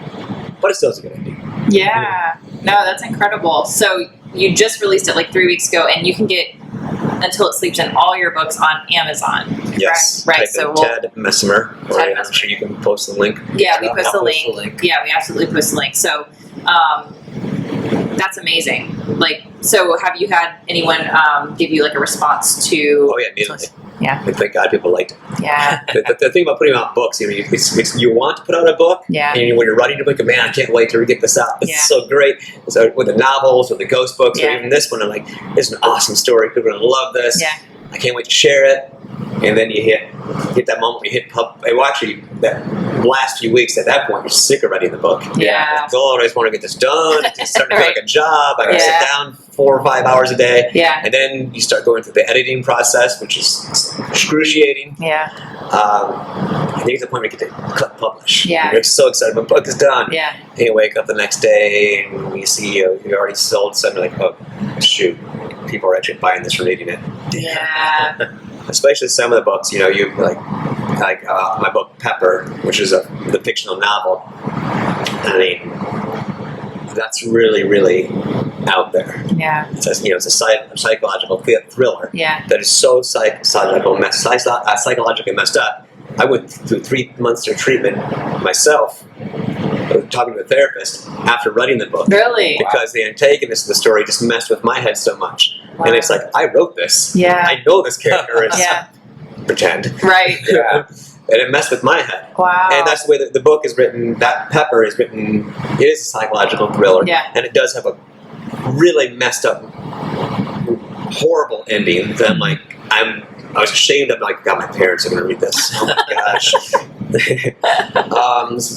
But it still is a good idea. Yeah. No, that's incredible. So you just released it like 3 weeks ago, and you can get Until It Sleeps in all your books on Amazon. Yes. Correct? Right. So Ted Messimer. I'm sure you can post the link. Yeah, we post the link. Yeah, we absolutely post the link. So that's amazing. Like, so have you had anyone give you like a response to? Oh yeah, immediately. Yeah. Thank God people liked it. Yeah. The thing about putting out books, you want to put out a book, and when you're writing a book, man, I can't wait to get this out. It's so great. So with the novels, with the ghost books, or even this one, I'm like, this is an awesome story. People are going to love this. Yeah. I can't wait to share it. And then you hit that moment where you hit well, actually, that last few weeks, at that point, you're sick of writing the book. Yeah. Like, oh, I just want to get this done. It's starting to feel like a job. I can sit down 4 or 5 hours a day. Yeah. And then you start going through the editing process, which is excruciating. Yeah. And you get to the point where you get to click publish. Yeah. You're so excited. My book is done. Yeah. And you wake up the next day and you see you already sold something, like, oh, shoot. People are actually buying this and reading it. Yeah. Especially some of the books, you like my book Pepper, which is the fictional novel. I mean, that's really, really out there. Yeah. It's a psychological thriller. Yeah. That is so psychologically messed up. I went through 3 months of treatment myself, talking to a therapist after writing the book. Really? Because the antagonist of the story just messed with my head so much. Wow. And it's like, I wrote this. Yeah. I know this character is pretend. Right. Yeah. And it messed with my head. Wow. And that's the way that the book is written. That Pepper is written. It is a psychological thriller. Yeah. And it does have a really messed up, horrible ending that I was ashamed of. Like, God, my parents are going to read this. Oh my gosh.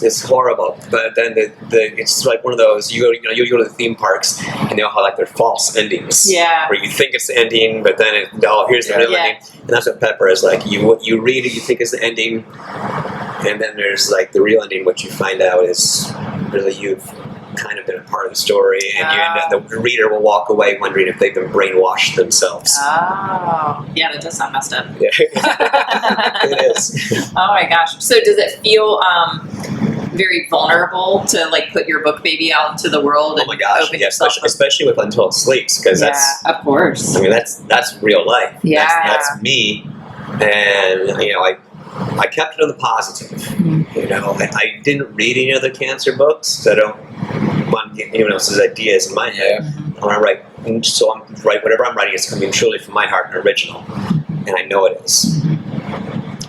It's horrible. But then it's like one of those, you go to the theme parks and they all have like their false endings. Yeah. Where you think it's the ending, but then here's the real ending. And that's what Pepper is like. You read it, you think it's the ending, and then there's like the real ending, what you find out is really you've kind of been a part of the story, and you end up, the reader will walk away wondering if they've been brainwashed themselves. Oh, yeah, that does sound messed up. Yeah. It is. Oh my gosh. So does it feel very vulnerable to like put your book baby out into the world? Oh my gosh, yeah, especially with Until It Sleeps, because that's, of course. I mean, that's real life. Yeah. That's me, and I kept it on the positive. Mm-hmm. I didn't read any other cancer books, so I don't want to get anyone else's ideas in my head. Mm-hmm. I want to write, so I'm write whatever I'm writing is coming truly from my heart and original, and I know it is.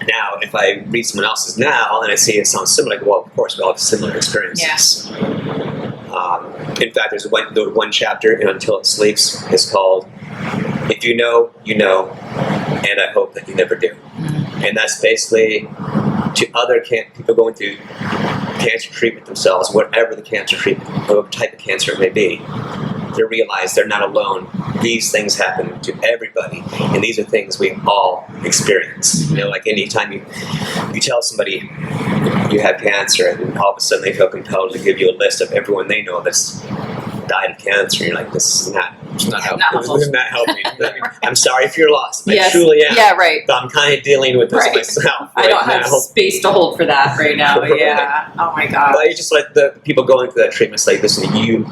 Now, if I read someone else's now and I see it sounds similar, well, of course we all have similar experiences. Yeah. In fact, there's one chapter in Until It Sleeps is called "If You Know, You Know, and I Hope That You Never Do." And that's basically to other people going through cancer treatment themselves, whatever the cancer treatment, whatever type of cancer it may be, to realize they're not alone. These things happen to everybody, and these are things we all experience. Like anytime you tell somebody you have cancer, and all of a sudden they feel compelled to give you a list of everyone they know that's died of cancer, and you're like, this is not helping. This is not helping. I'm sorry if you're lost. I truly am. Yeah, right. But I'm kind of dealing with this myself. I don't have space to hold for that right now. Yeah. Oh my God. But it's just like the people going through that treatment. It's like, listen, you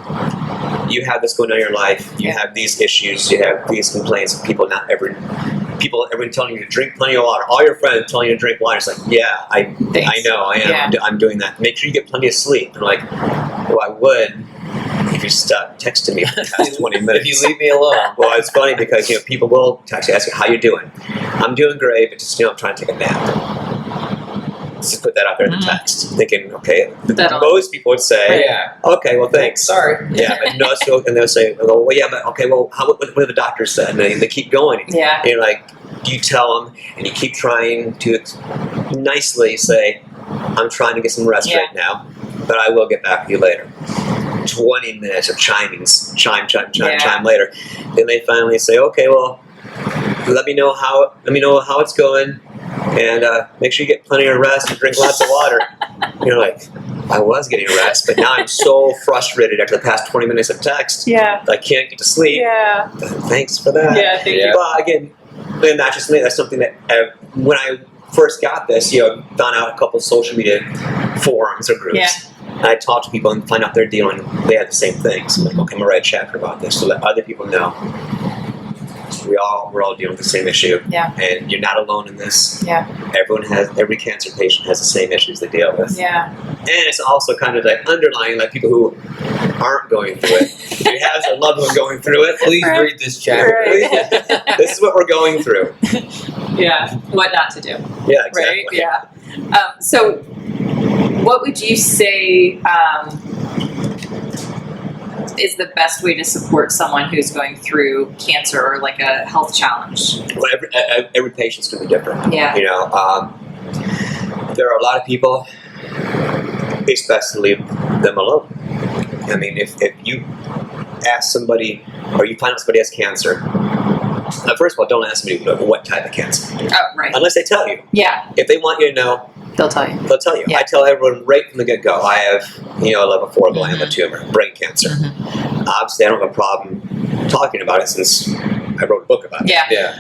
have this going on in your life. You have these issues. You have these complaints. Everyone telling you to drink plenty of water. All your friends telling you to drink water. It's like, yeah, I know, I am. I'm doing that. Make sure you get plenty of sleep. And like, well, I would. if you stop texting me for the past 20 minutes. If you leave me alone. Well, it's funny because people will text you, ask you how you're doing. I'm doing great, but just I'm trying to take a nap. Just put that out there in the text, thinking, okay. Most people would say, okay, well, thanks. Sorry. Yeah, but no, so, and they'll say, well, yeah, but okay, well, what have the doctors said? And they keep going. Yeah. And you're like, you tell them, and you keep trying to nicely say, I'm trying to get some rest right now, but I will get back to you later. 20 minutes of chime later. Then they finally say, okay, well, let me know how it's going, and make sure you get plenty of rest and drink lots of water. You're like, I was getting rest, but now I'm so frustrated after the past 20 minutes of text. Yeah. I can't get to sleep. Yeah. Thanks for that. Yeah, thank you. But again, and not just me, that's something that when I first got this, found out a couple of social media forums or groups. Yeah. And I talked to people and find out they're dealing, they had the same thing. So I'm like, okay, I'm going to write a chapter about this so that other people know. We're all dealing with the same issue. Yeah. And you're not alone in this. Yeah. Every cancer patient has the same issues they deal with. Yeah. And it's also kind of like underlying, like people who aren't going through it. If you have a loved one going through it, Please read this chapter. Right. This is what we're going through. Yeah. What not to do. Yeah, exactly. Right? Yeah. So what would you say is the best way to support someone who's going through cancer or like a health challenge? Well, every patient's going to be different. Yeah. There are a lot of people, it's best to leave them alone. I mean, if you ask somebody, or you find out somebody has cancer, first of all, don't ask me what type of cancer. Oh, right. Unless they tell you. Yeah. If they want you to know, They'll tell you. they'll tell you. Yeah. I tell everyone right from the get-go, I have, a level 4 glioma tumor, brain cancer. Obviously, I don't have a problem talking about it since I wrote a book about it. Yeah. Yeah.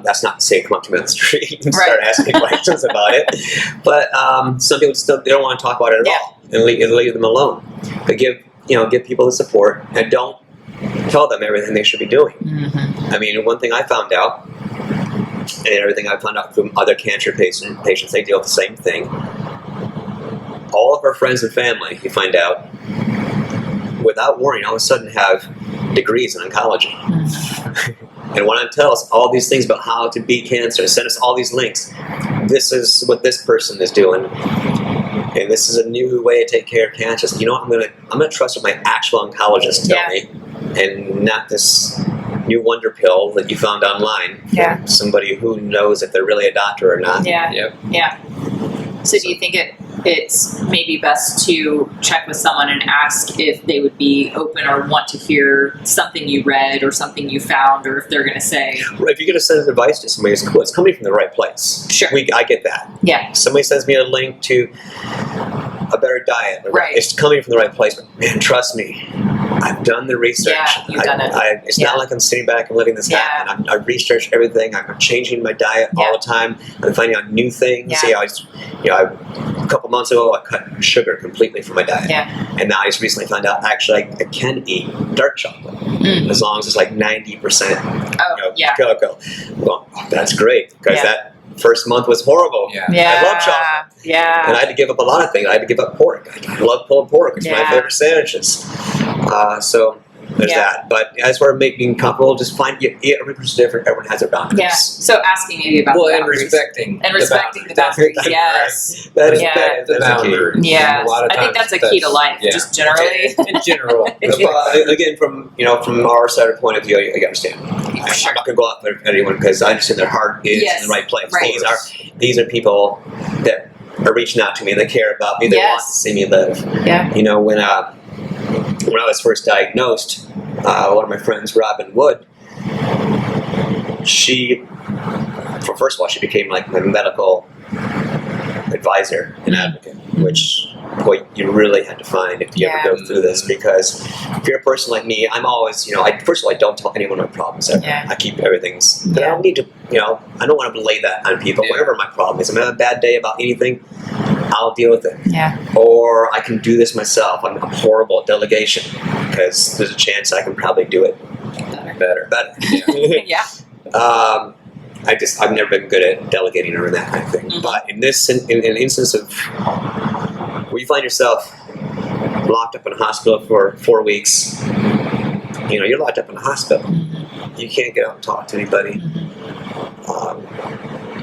That's not to say come up to me on the street and start asking questions about it. But some people just they don't want to talk about it at all, and leave them alone. But give people the support, and don't tell them everything they should be doing. I mean, one thing I found out, and everything I found out from other cancer patients, they deal with the same thing. All of our friends and family, you find out, without warning, all of a sudden have degrees in oncology. And want to tell us all these things about how to beat cancer, send us all these links. This is what this person is doing, and this is a new way to take care of cancer. So, I'm gonna trust what my actual oncologist tell me, and not this new wonder pill that you found online from somebody who knows if they're really a doctor or not. Yeah. Yep. Yeah. So do you think it's maybe best to check with someone and ask if they would be open or want to hear something you read or something you found, or if they're going to say... Well, if you're going to send advice to somebody, it's cool. It's coming from the right place. Sure. I get that. Yeah. Somebody sends me a link to a better diet. Right. It's coming from the right place. But man, trust me, I've done the research. Yeah, you've done it. It's not like I'm sitting back and letting this happen. I've researched everything. I'm changing my diet all the time. I'm finding out new things. Yeah. A couple months ago, I cut sugar completely from my diet. Yeah. And now I just recently found out actually I can eat dark chocolate as long as it's like 90% cocoa. Well, that's great because that first month was horrible. Yeah. I love chocolate. Yeah. And I had to give up a lot of things. I had to give up pork. I love pulled pork. It's my favorite sandwiches. So there's that. But as far as being comfortable, just find every person's different. Everyone has their boundaries. Yeah. So asking maybe about the and boundaries. respecting the boundaries. Yes. That is the boundaries. Yeah. A lot of I think times that's a key to life, just generally. In general. Again, from our side of point of view, I understand. Sure. I'm not going to go out there for anyone because I understand their heart is in the right place. Right. These are people that are reaching out to me and they care about me. They want to see me live. Yeah. When I was first diagnosed, one of my friends, Robin Wood, first of all, she became like my medical advisor and advocate, which you really had to find if you ever go through this, because if you're a person like me, I'm always, first of all, I don't tell anyone my problems ever. I keep everything's, but I don't need to, I don't want to lay that on people, whatever my problem is. I'm having a bad day about anything, I'll deal with it. Yeah. Or I can do this myself. I'm horrible at delegation because there's a chance I can probably do it better. Yeah. I've never been good at delegating or that kind of thing. But in an instance of where you find yourself locked up in a hospital for 4 weeks. You know, you're locked up in a hospital. You can't get out and talk to anybody.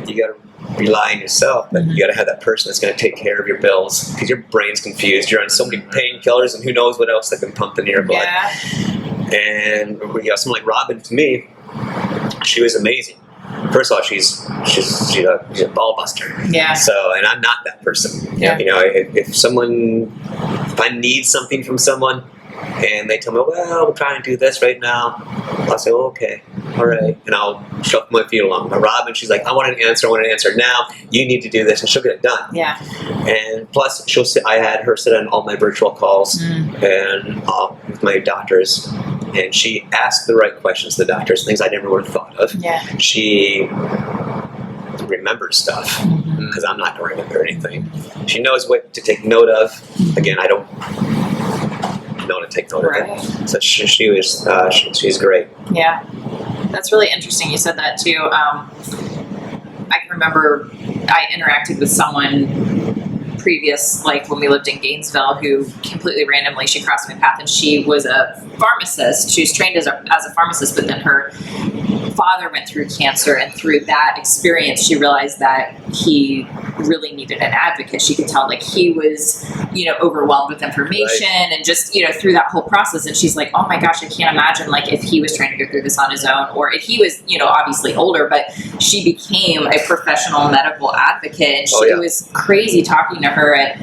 You got to rely on yourself, but you got to have that person that's going to take care of your bills because your brain's confused. You're on so many painkillers and who knows what else they've been pumping in your blood. And someone like Robin, to me, she was amazing. First of all, she's a ball buster. Yeah. So, and I'm not that person. Yeah. You know, if I need something from someone, and they tell me, well, we're trying to do this right now, I'll say, well, okay, all right, and I'll shuffle my feet along. But Robin, she's like, I want an answer now. You need to do this, and she'll get it done. Yeah. And plus, I had her sit on all my virtual calls and with my doctors, and she asked the right questions to the doctors, things I never would have thought of. Yeah. She remembers stuff because I'm not going to remember anything. She knows what to take note of. Again, I don't know to take note of it. So she's great. Yeah, that's really interesting. You said that too. I can remember I interacted with someone previous, like when we lived in Gainesville, who completely randomly she crossed my path, and she was a pharmacist. She was trained as a pharmacist, but then her father went through cancer, and through that experience she realized that he really needed an advocate. She could tell like he was, overwhelmed with information and just, through that whole process. And she's like, oh my gosh, I can't imagine like if he was trying to go through this on his own, or if he was, obviously older, but she became a professional medical advocate. And it was crazy talking to her and,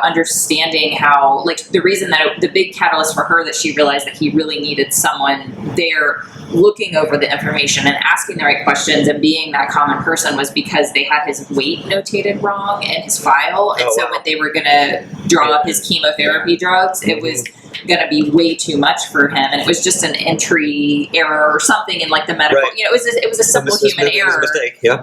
understanding how, like, the reason that the big catalyst for her that she realized that he really needed someone there looking over the information and asking the right questions and being that common person was because they had his weight notated wrong in his file. And when they were going to draw up his chemotherapy drugs, it was going to be way too much for him. And it was just an entry error or something in like the medical, it was a simple human error,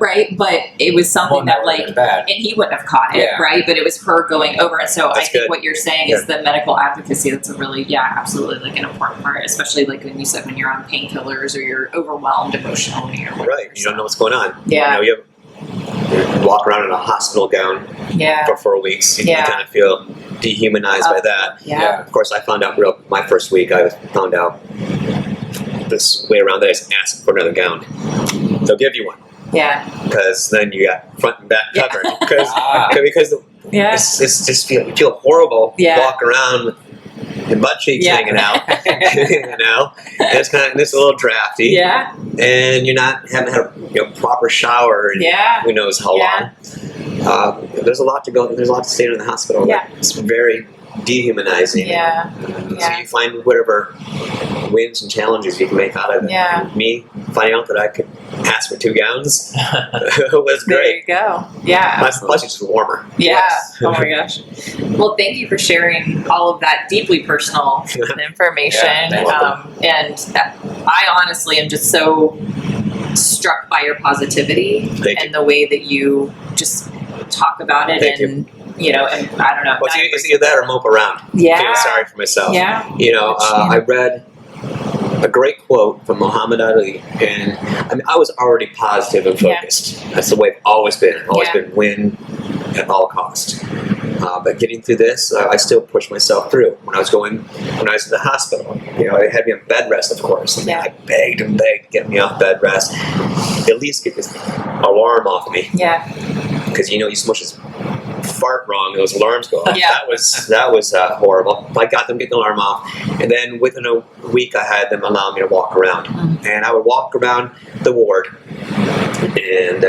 right? But it was something that like, and he wouldn't have caught it, right? But it was her going over. And so I think what you're saying is the medical advocacy. That's a really, absolutely like an important part, especially like when you said when you're on painkillers or you're overwhelmed emotionally or whatever. Right. You don't know what's going on. Yeah. You walk around in a hospital gown for 4 weeks. You kind of feel dehumanized by that. Yeah. Of course, I found out my first week, I found out this way around that I just asked for another gown. They'll give you one. Yeah. Because then you got front and back covered. Because it's just you feel horrible walking around with your butt cheeks hanging out, and it's kind of a little drafty, and you're not haven't had a proper shower in who knows how long. There's a lot to go. There's a lot to stay in the hospital. It's very dehumanizing. So you find whatever wins and challenges you can make out of it. And me finding out that I could ask for 2 gowns was great. There you go. Yeah. Plus it's just warmer. Yeah. Oh my gosh. Well, thank you for sharing all of that deeply personal information. And I honestly am just so struck by your positivity and the way that you just talk about it. And I don't know. Well, it's either that or mope around. Feeling sorry for myself. I read a great quote from Muhammad Ali, and I was already positive and focused. That's the way I've always been. I've always been win at all costs. But getting through this, I still pushed myself through. When I was in the hospital, they had me on bed rest, of course. And I begged and begged to get me off bed rest. At least get this alarm off me. Because you so much as fart wrong, those alarms go off. That was horrible. I got them getting the alarm off, and then within a week, I had them allow me to walk around, and I would walk around the ward. And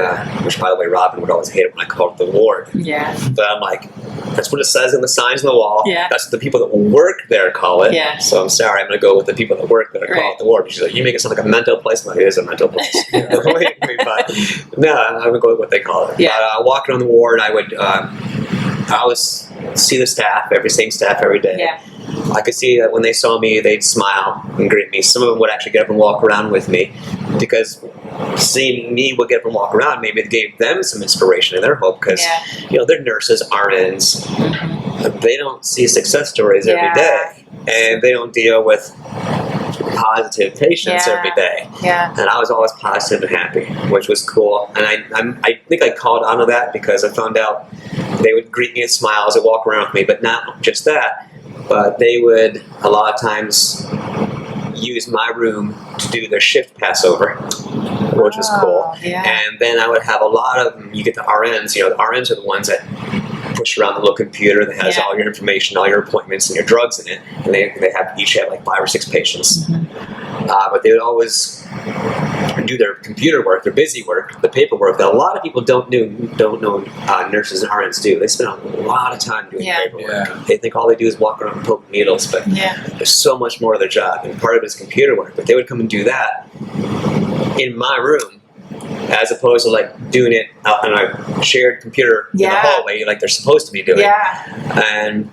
which, by the way, Robin would always hate it when I called it the ward. But I'm like, that's what it says in the signs on the wall. That's what the people that work there call it. So I'm sorry, I'm going to go with the people that work there call it the ward. She's like, you make it sound like a mental place. I'm like, it is a mental place. But no, I'm going to go with what they call it. But walking on the ward, I would always see the same staff every day. I could see that when they saw me, they'd smile and greet me. Some of them would actually get up and walk around with me, because seeing me would get up and walk around, maybe it gave them some inspiration and their hope, because they're nurses, RNs. They don't see success stories every day, and they don't deal with positive patients every day. And I was always positive and happy, which was cool. And I think I called onto that because I found out they would greet me and smile as they walk around with me. But not just that, but they would a lot of times use my room to do their shift passover, which was cool. Yeah. And then I would have a lot of them. You get the RNs. The RNs are the ones that push around the little computer that has all your information, all your appointments, and your drugs in it. And they each have like 5 or 6 patients. But they would always do their computer work, their busy work, the paperwork that a lot of people don't know nurses and RNs do. They spend a lot of time doing paperwork. Yeah. They think all they do is walk around and poke needles, but there's so much more to their job, and part of it is computer work. But they would come and do that in my room, as opposed to like doing it out on a shared computer in the hallway like they're supposed to be doing. And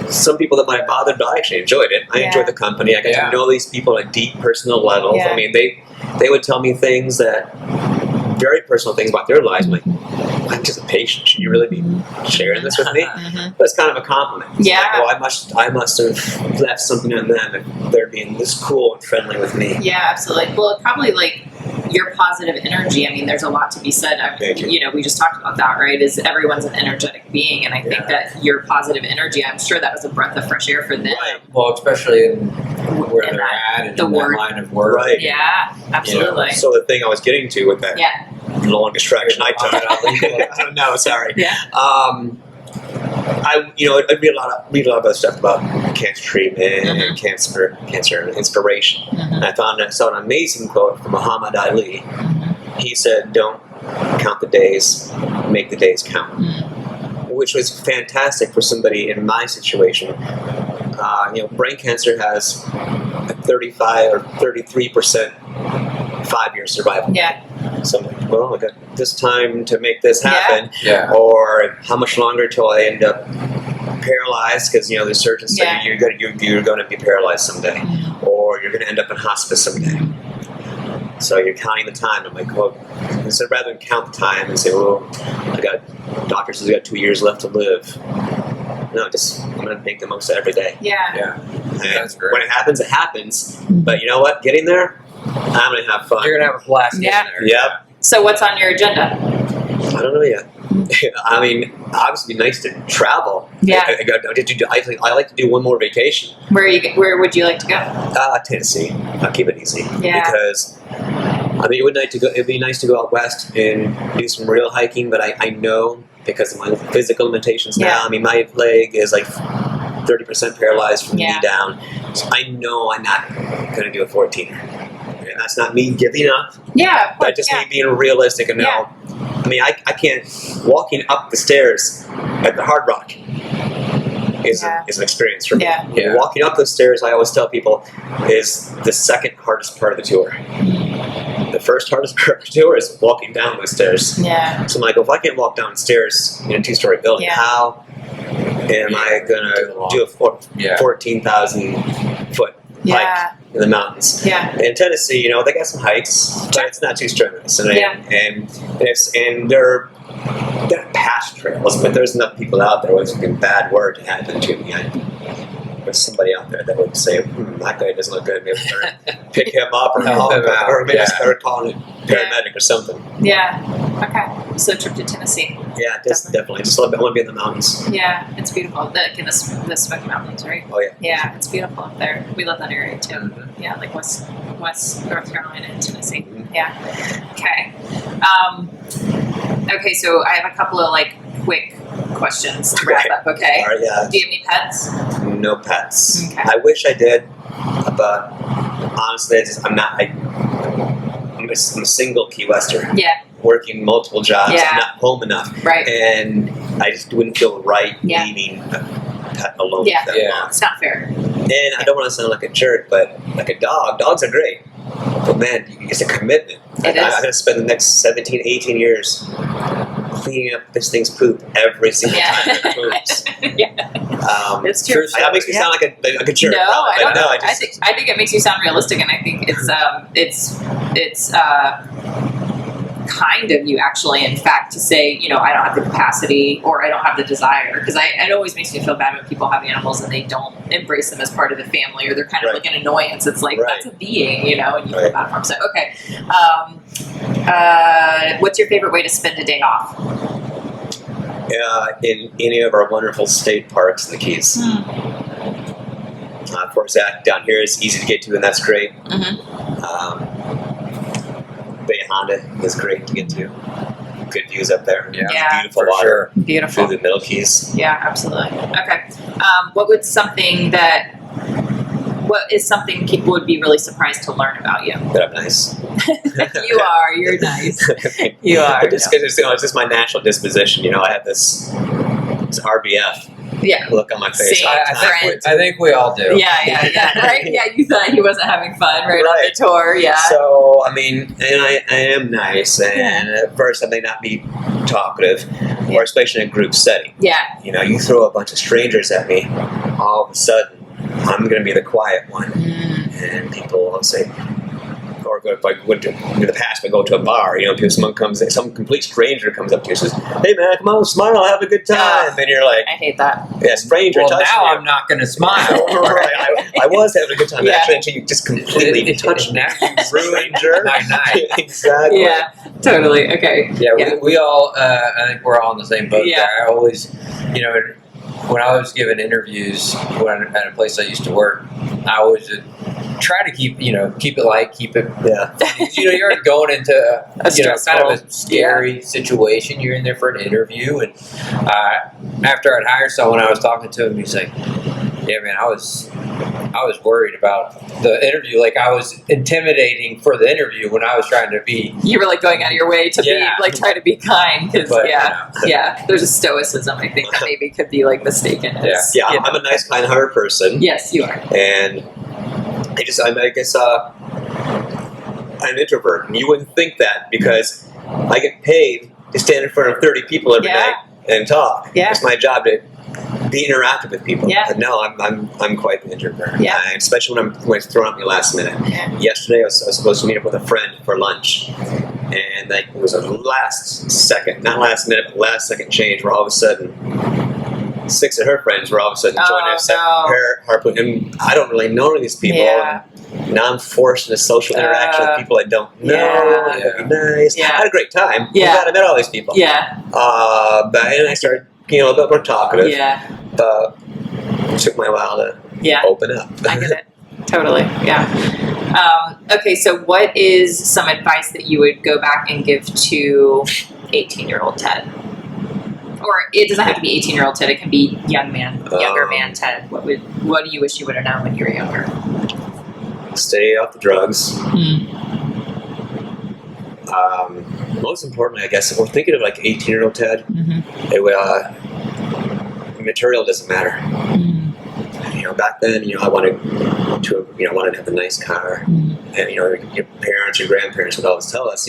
some people that might have bothered, but I actually enjoyed it. I enjoyed the company. I got to know these people at deep personal levels. I mean, they would tell me things that, very personal things about their lives. I'm like, I'm just a patient. Should you really be sharing this with me? But it's kind of a compliment. It's like, well, I must have left something on them if they're being this cool and friendly with me. Yeah, absolutely. Well, it's probably like your positive energy. I mean, there's a lot to be said. We just talked about that, right? Is everyone's an energetic being, and I think that your positive energy, I'm sure that was a breath of fresh air for them. Right. Well, especially in where they're at and in that line of work. Right. Yeah, absolutely. So the thing I was getting to with that long distraction I took, I don't know, sorry. I'd read a lot of other stuff about cancer treatment and cancer inspiration. And I saw an amazing quote from Muhammad Ali. He said, "Don't count the days, make the days count," which was fantastic for somebody in my situation. Brain cancer has a 35 or 33% 5-year survival. So I'm like, well, I got this time to make this happen. Or how much longer till I end up paralyzed? Because the surgeon said you're going to be paralyzed someday, or you're going to end up in hospice someday. So you're counting the time. I'm like, well, instead rather than count the time and say, well, doctor says I got 2 years left to live. No, I'm going to make the most of every day. And That's great. when it happens, it happens. But you know what? Getting there, I'm going to have fun. You're going to have a blast getting there. Yep. So what's on your agenda? I don't know yet. I mean, obviously, it'd be nice to travel. I like to do one more vacation. Where would you like to go? Tennessee. I'll keep it easy. Because it'd be nice to go out west and do some real hiking. But I know, because of my physical limitations now. I mean, my leg is like 30% paralyzed from the knee down. So I know I'm not going to do a 14er. And that's not me giving up. That's just me being realistic and know. I mean, I can't. Walking up the stairs at the Hard Rock is an experience for me. Walking up those stairs, I always tell people, is the second hardest part of the tour. The first hardest part of the tour is walking down those stairs. So I'm like, well, if I can't walk down stairs in a 2-story building, how am I going to do a 14,000 foot hike in the mountains? In Tennessee, they got some hikes, but it's not too strenuous. And they're past trails, but there's enough people out there with a bad word to happen to me. There's somebody out there that would say, that guy doesn't look good. Maybe pick him up or help him out, or maybe start calling a paramedic or something. Okay. So trip to Tennessee. Definitely. Just I want to be in the mountains. It's beautiful. The Smoky Mountains, right? Oh yeah. It's beautiful up there. We love that area too. Like West North Carolina and Tennessee. Okay. Okay. So I have a couple of quick questions to wrap up. Okay. All right, Do you have any pets? No pets. Okay. I wish I did, but honestly, I'm a single Key Wester. Working multiple jobs. I'm not home enough. And I just wouldn't feel right leaving a pet alone that long. It's not fair. And I don't want to sound like a jerk, but like a dog, dogs are great. But man, it's a commitment. I'm going to spend the next 17, 18 years cleaning up this thing's poop every single time it poops. It's true. That makes me sound like a jerk. No, I don't know. I think it makes you sound realistic, and I think it's kind of you actually, in fact, to say, I don't have the capacity or I don't have the desire, because it always makes me feel bad when people have animals and they don't embrace them as part of the family, or they're kind of like an annoyance. It's like, that's a being, and you feel bad for them. So, okay. What's your favorite way to spend a day off? In any of our wonderful state parks in the Keys. of course, that down here is easy to get to, and that's great. Bay Honda is great to get to. Good views up there. Yeah, Beautiful for water. sure. Beautiful. Through the Middle Keys. Yeah, absolutely. Okay. What is something people would be really surprised to learn about you? That I'm nice. You're nice. You are. Just because it's just my natural disposition. You know, I have this RBF look on my face. Same. all the time. I think we all do. Yeah. Right? Yeah, you thought he wasn't having fun on the tour. Yeah. So, I mean, and I am nice, and at first I may not be talkative, or especially in a group setting. Yeah. You know, you throw a bunch of strangers at me, all of a sudden, I'm going to be the quiet one. And people will say, or if I went to, in the past, I go to a bar, you know, some complete stranger comes up to you and says, "Hey man, come on, smile, have a good time." And you're like, I hate that. Yeah, stranger Well, touching now you. I'm not going to smile. I was having a good time actually until you just completely touched me. Now you ruined my night. Exactly. Yeah, totally. Okay. Yeah, we all, I think we're all in the same boat Yeah. there. I always, you know, when I was giving interviews at a place I used to work, I always would try to keep it light, keep it. Yeah. You know, you're going into kind of a scary Yeah. situation. You're in there for an interview, and after I'd hire someone, I was talking to him. He's like, "Yeah, man, I was worried about the interview. Like I was intimidating for the interview when I was trying to be." You were like going out of your way to be like try to be kind because But, there's a stoicism I think that maybe could be like mistaken. As, Yeah, you know. I'm a nice, kind-hearted person. Yes, you are. And I guess I'm an introvert. And you wouldn't think that because I get paid to stand in front of 30 people every night and talk. Yeah. It's my job to be interactive with people. Yeah. But no, I'm quite the introvert. Yeah. Especially when it's thrown at me last minute. Yeah. Yesterday I was supposed to meet up with a friend for lunch. And it was a last second, not last minute, but last second change where all of a sudden 6 of her friends were all of a sudden joining us at Harpoon. And I don't really know any of these people. Yeah. Now I'm forced into social interaction with people I don't know. Yeah. It'd be nice. Yeah. I had a great time. Yeah. I'm glad I met all these people. Yeah. But then I started a little bit more talkative. Yeah. It took me a while to open up. I get it. Totally. Yeah. Okay, so what is some advice that you would go back and give to 18-year-old Ted? Or it doesn't have to be 18-year-old Ted. It can be younger man Ted. What do you wish you would have known when you were younger? Stay off the drugs. Mm. Most importantly, I guess, if we're thinking of like 18-year-old Ted, Mm-hmm. it would, material doesn't matter. Mm. Back then, I wanted to have a nice car, and your parents, your grandparents would always tell us,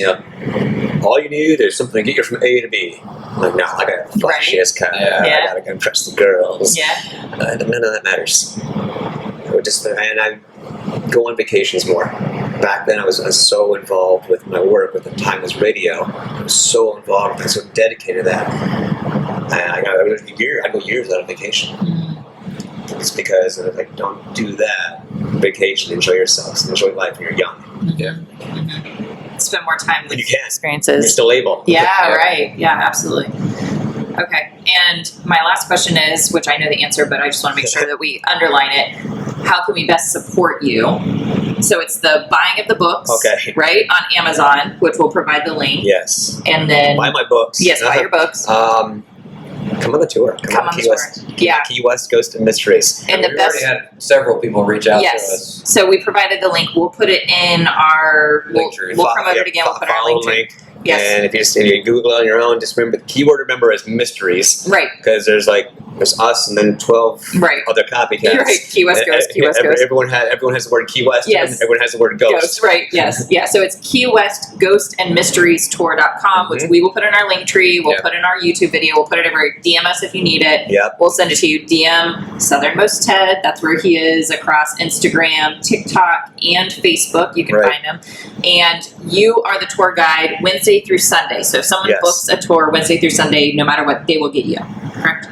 all you need is something to get you from A to B. I'm like, no, I got a flashiest car. I gotta go impress the girls. Yeah. None of that matters. And I go on vacations more. Back then, I was so involved with my work. With the time was radio. I was so involved. I was so dedicated to that. And I go years out of vacation. It's because I was like, don't do that. Vacation, enjoy yourselves, enjoy life when you're young. Yeah. Mm-hmm. Spend more time with You can. experiences. You're still able. Yeah, right. Yeah, absolutely. Okay. And my last question is, which I know the answer, but I just want to make sure that we underline it. How can we best support you? So it's the buying of the books, right, on Amazon, which will provide the link. Yes. And then Buy my books. Yes, buy your books. Come on the tour. Come on the Key tour. West. Yeah. Key West Ghost and Mysteries. And the We've best. already had several people reach out to Yes. us. So we provided the link. We'll put it in our. We'll Linktree. promote it again. We'll put our Follow link. link. Yes. And if you Google it on your own, just remember the keyword is mysteries. Right. Because there's us and then 12 other copycats. Right. Key West Ghost. Key West Ghost. Everyone has the word Key West. Yes. And everyone has the word ghost. Ghost, right, yes. Yeah, so it's Key West Ghost and Mysteries Tour.com, which we will put in our link tree. We'll put in our YouTube video. We'll put it everywhere. DM us if you need it. Yep. We'll send it to you. DM Southernmost Ted. That's where he is across Instagram, TikTok, and Facebook. You can find him. And you are the tour guide Wednesday through Sunday. So if someone books a tour Wednesday through Sunday, no matter what, they will get you. Correct?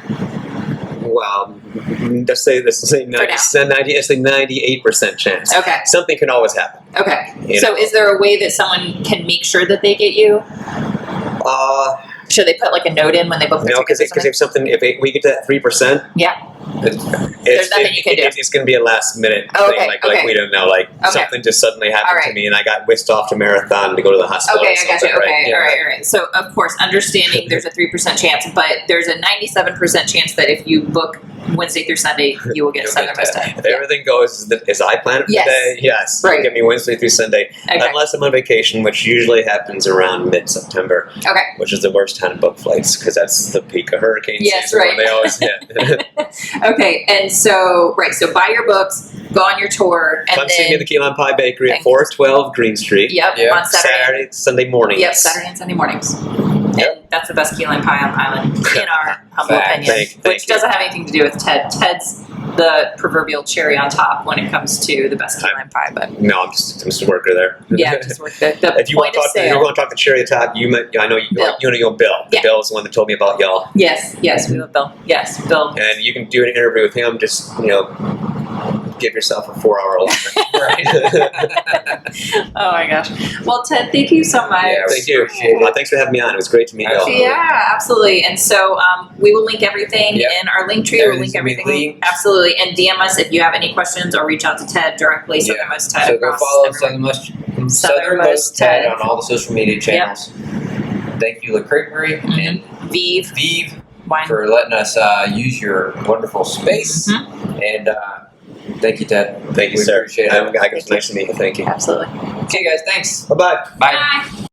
Well, let's say 98% chance. Okay. Something can always happen. Okay. So is there a way that someone can make sure that they get you? Should they put like a note in when they book the No, because tickets or something? if we get to that 3%, Yeah. There's nothing you can do. It's going to be a last minute Oh, thing. okay, Like okay. we don't know. Like Okay. something just suddenly happened All right. to me, and I got whisked off to Marathon to go to the hospital. Okay, or I got you. something, Okay, right? all right. So, of course, understanding there's a 3% chance, but there's a 97% chance that if you book Wednesday through Sunday, you will get You'll Southernmost get Ted. If everything goes as I plan it for Yes. the day, yes, Right. you'll get me Wednesday through Sunday, Okay. unless I'm on vacation, which usually happens around mid-September, Okay. which is the worst time to book flights because that's the peak of hurricane Yes, season right. when they always hit. Okay, and so buy your books, go on your tour, and Come then see me at the Key Lime Pie Bakery at Thank you. 412 Green Street. Yep, Yeah. on Saturday. Sunday mornings. Yep, Saturday and Sunday mornings. Yep. And that's the best key lime pie on the island, in our humble Fact. opinion. Thank Which you. doesn't have anything to do with Ted. Ted's the proverbial cherry on top when it comes to the best key lime pie. But No, I'm just a worker there. yeah, just work the If you want point to of talk to, if you sale. want to talk to Cherry Top, I know Bill. you know Bill. Yeah. Bill is the one that told me about y'all, Yes, we love Bill. Yes, Bill. and you can do an interview with him. Just give yourself a 4-hour allotment. Oh my gosh. Well, Ted, thank you so much. Yeah, Thank you. Appreciate it. Thanks for having me on. It was great to meet y'all. Yeah, absolutely. And so we will link everything Yep. in our link tree. We'll Everything's link gonna be everything. linked. Absolutely. And DM us if you have any questions or reach out to Ted directly. Yeah. Southernmost Ted. So go across follow everywhere. Southernmost Ted Ted. on all the social media channels. Thank you, La Creperie and Vive Vive, Wine. for letting us use your wonderful space. Mhm. And thank you, Ted. Thank you, We sir. appreciate it. It was nice to meet you. Thank you. Absolutely. Okay, guys, thanks. Bye-bye. Bye. Bye.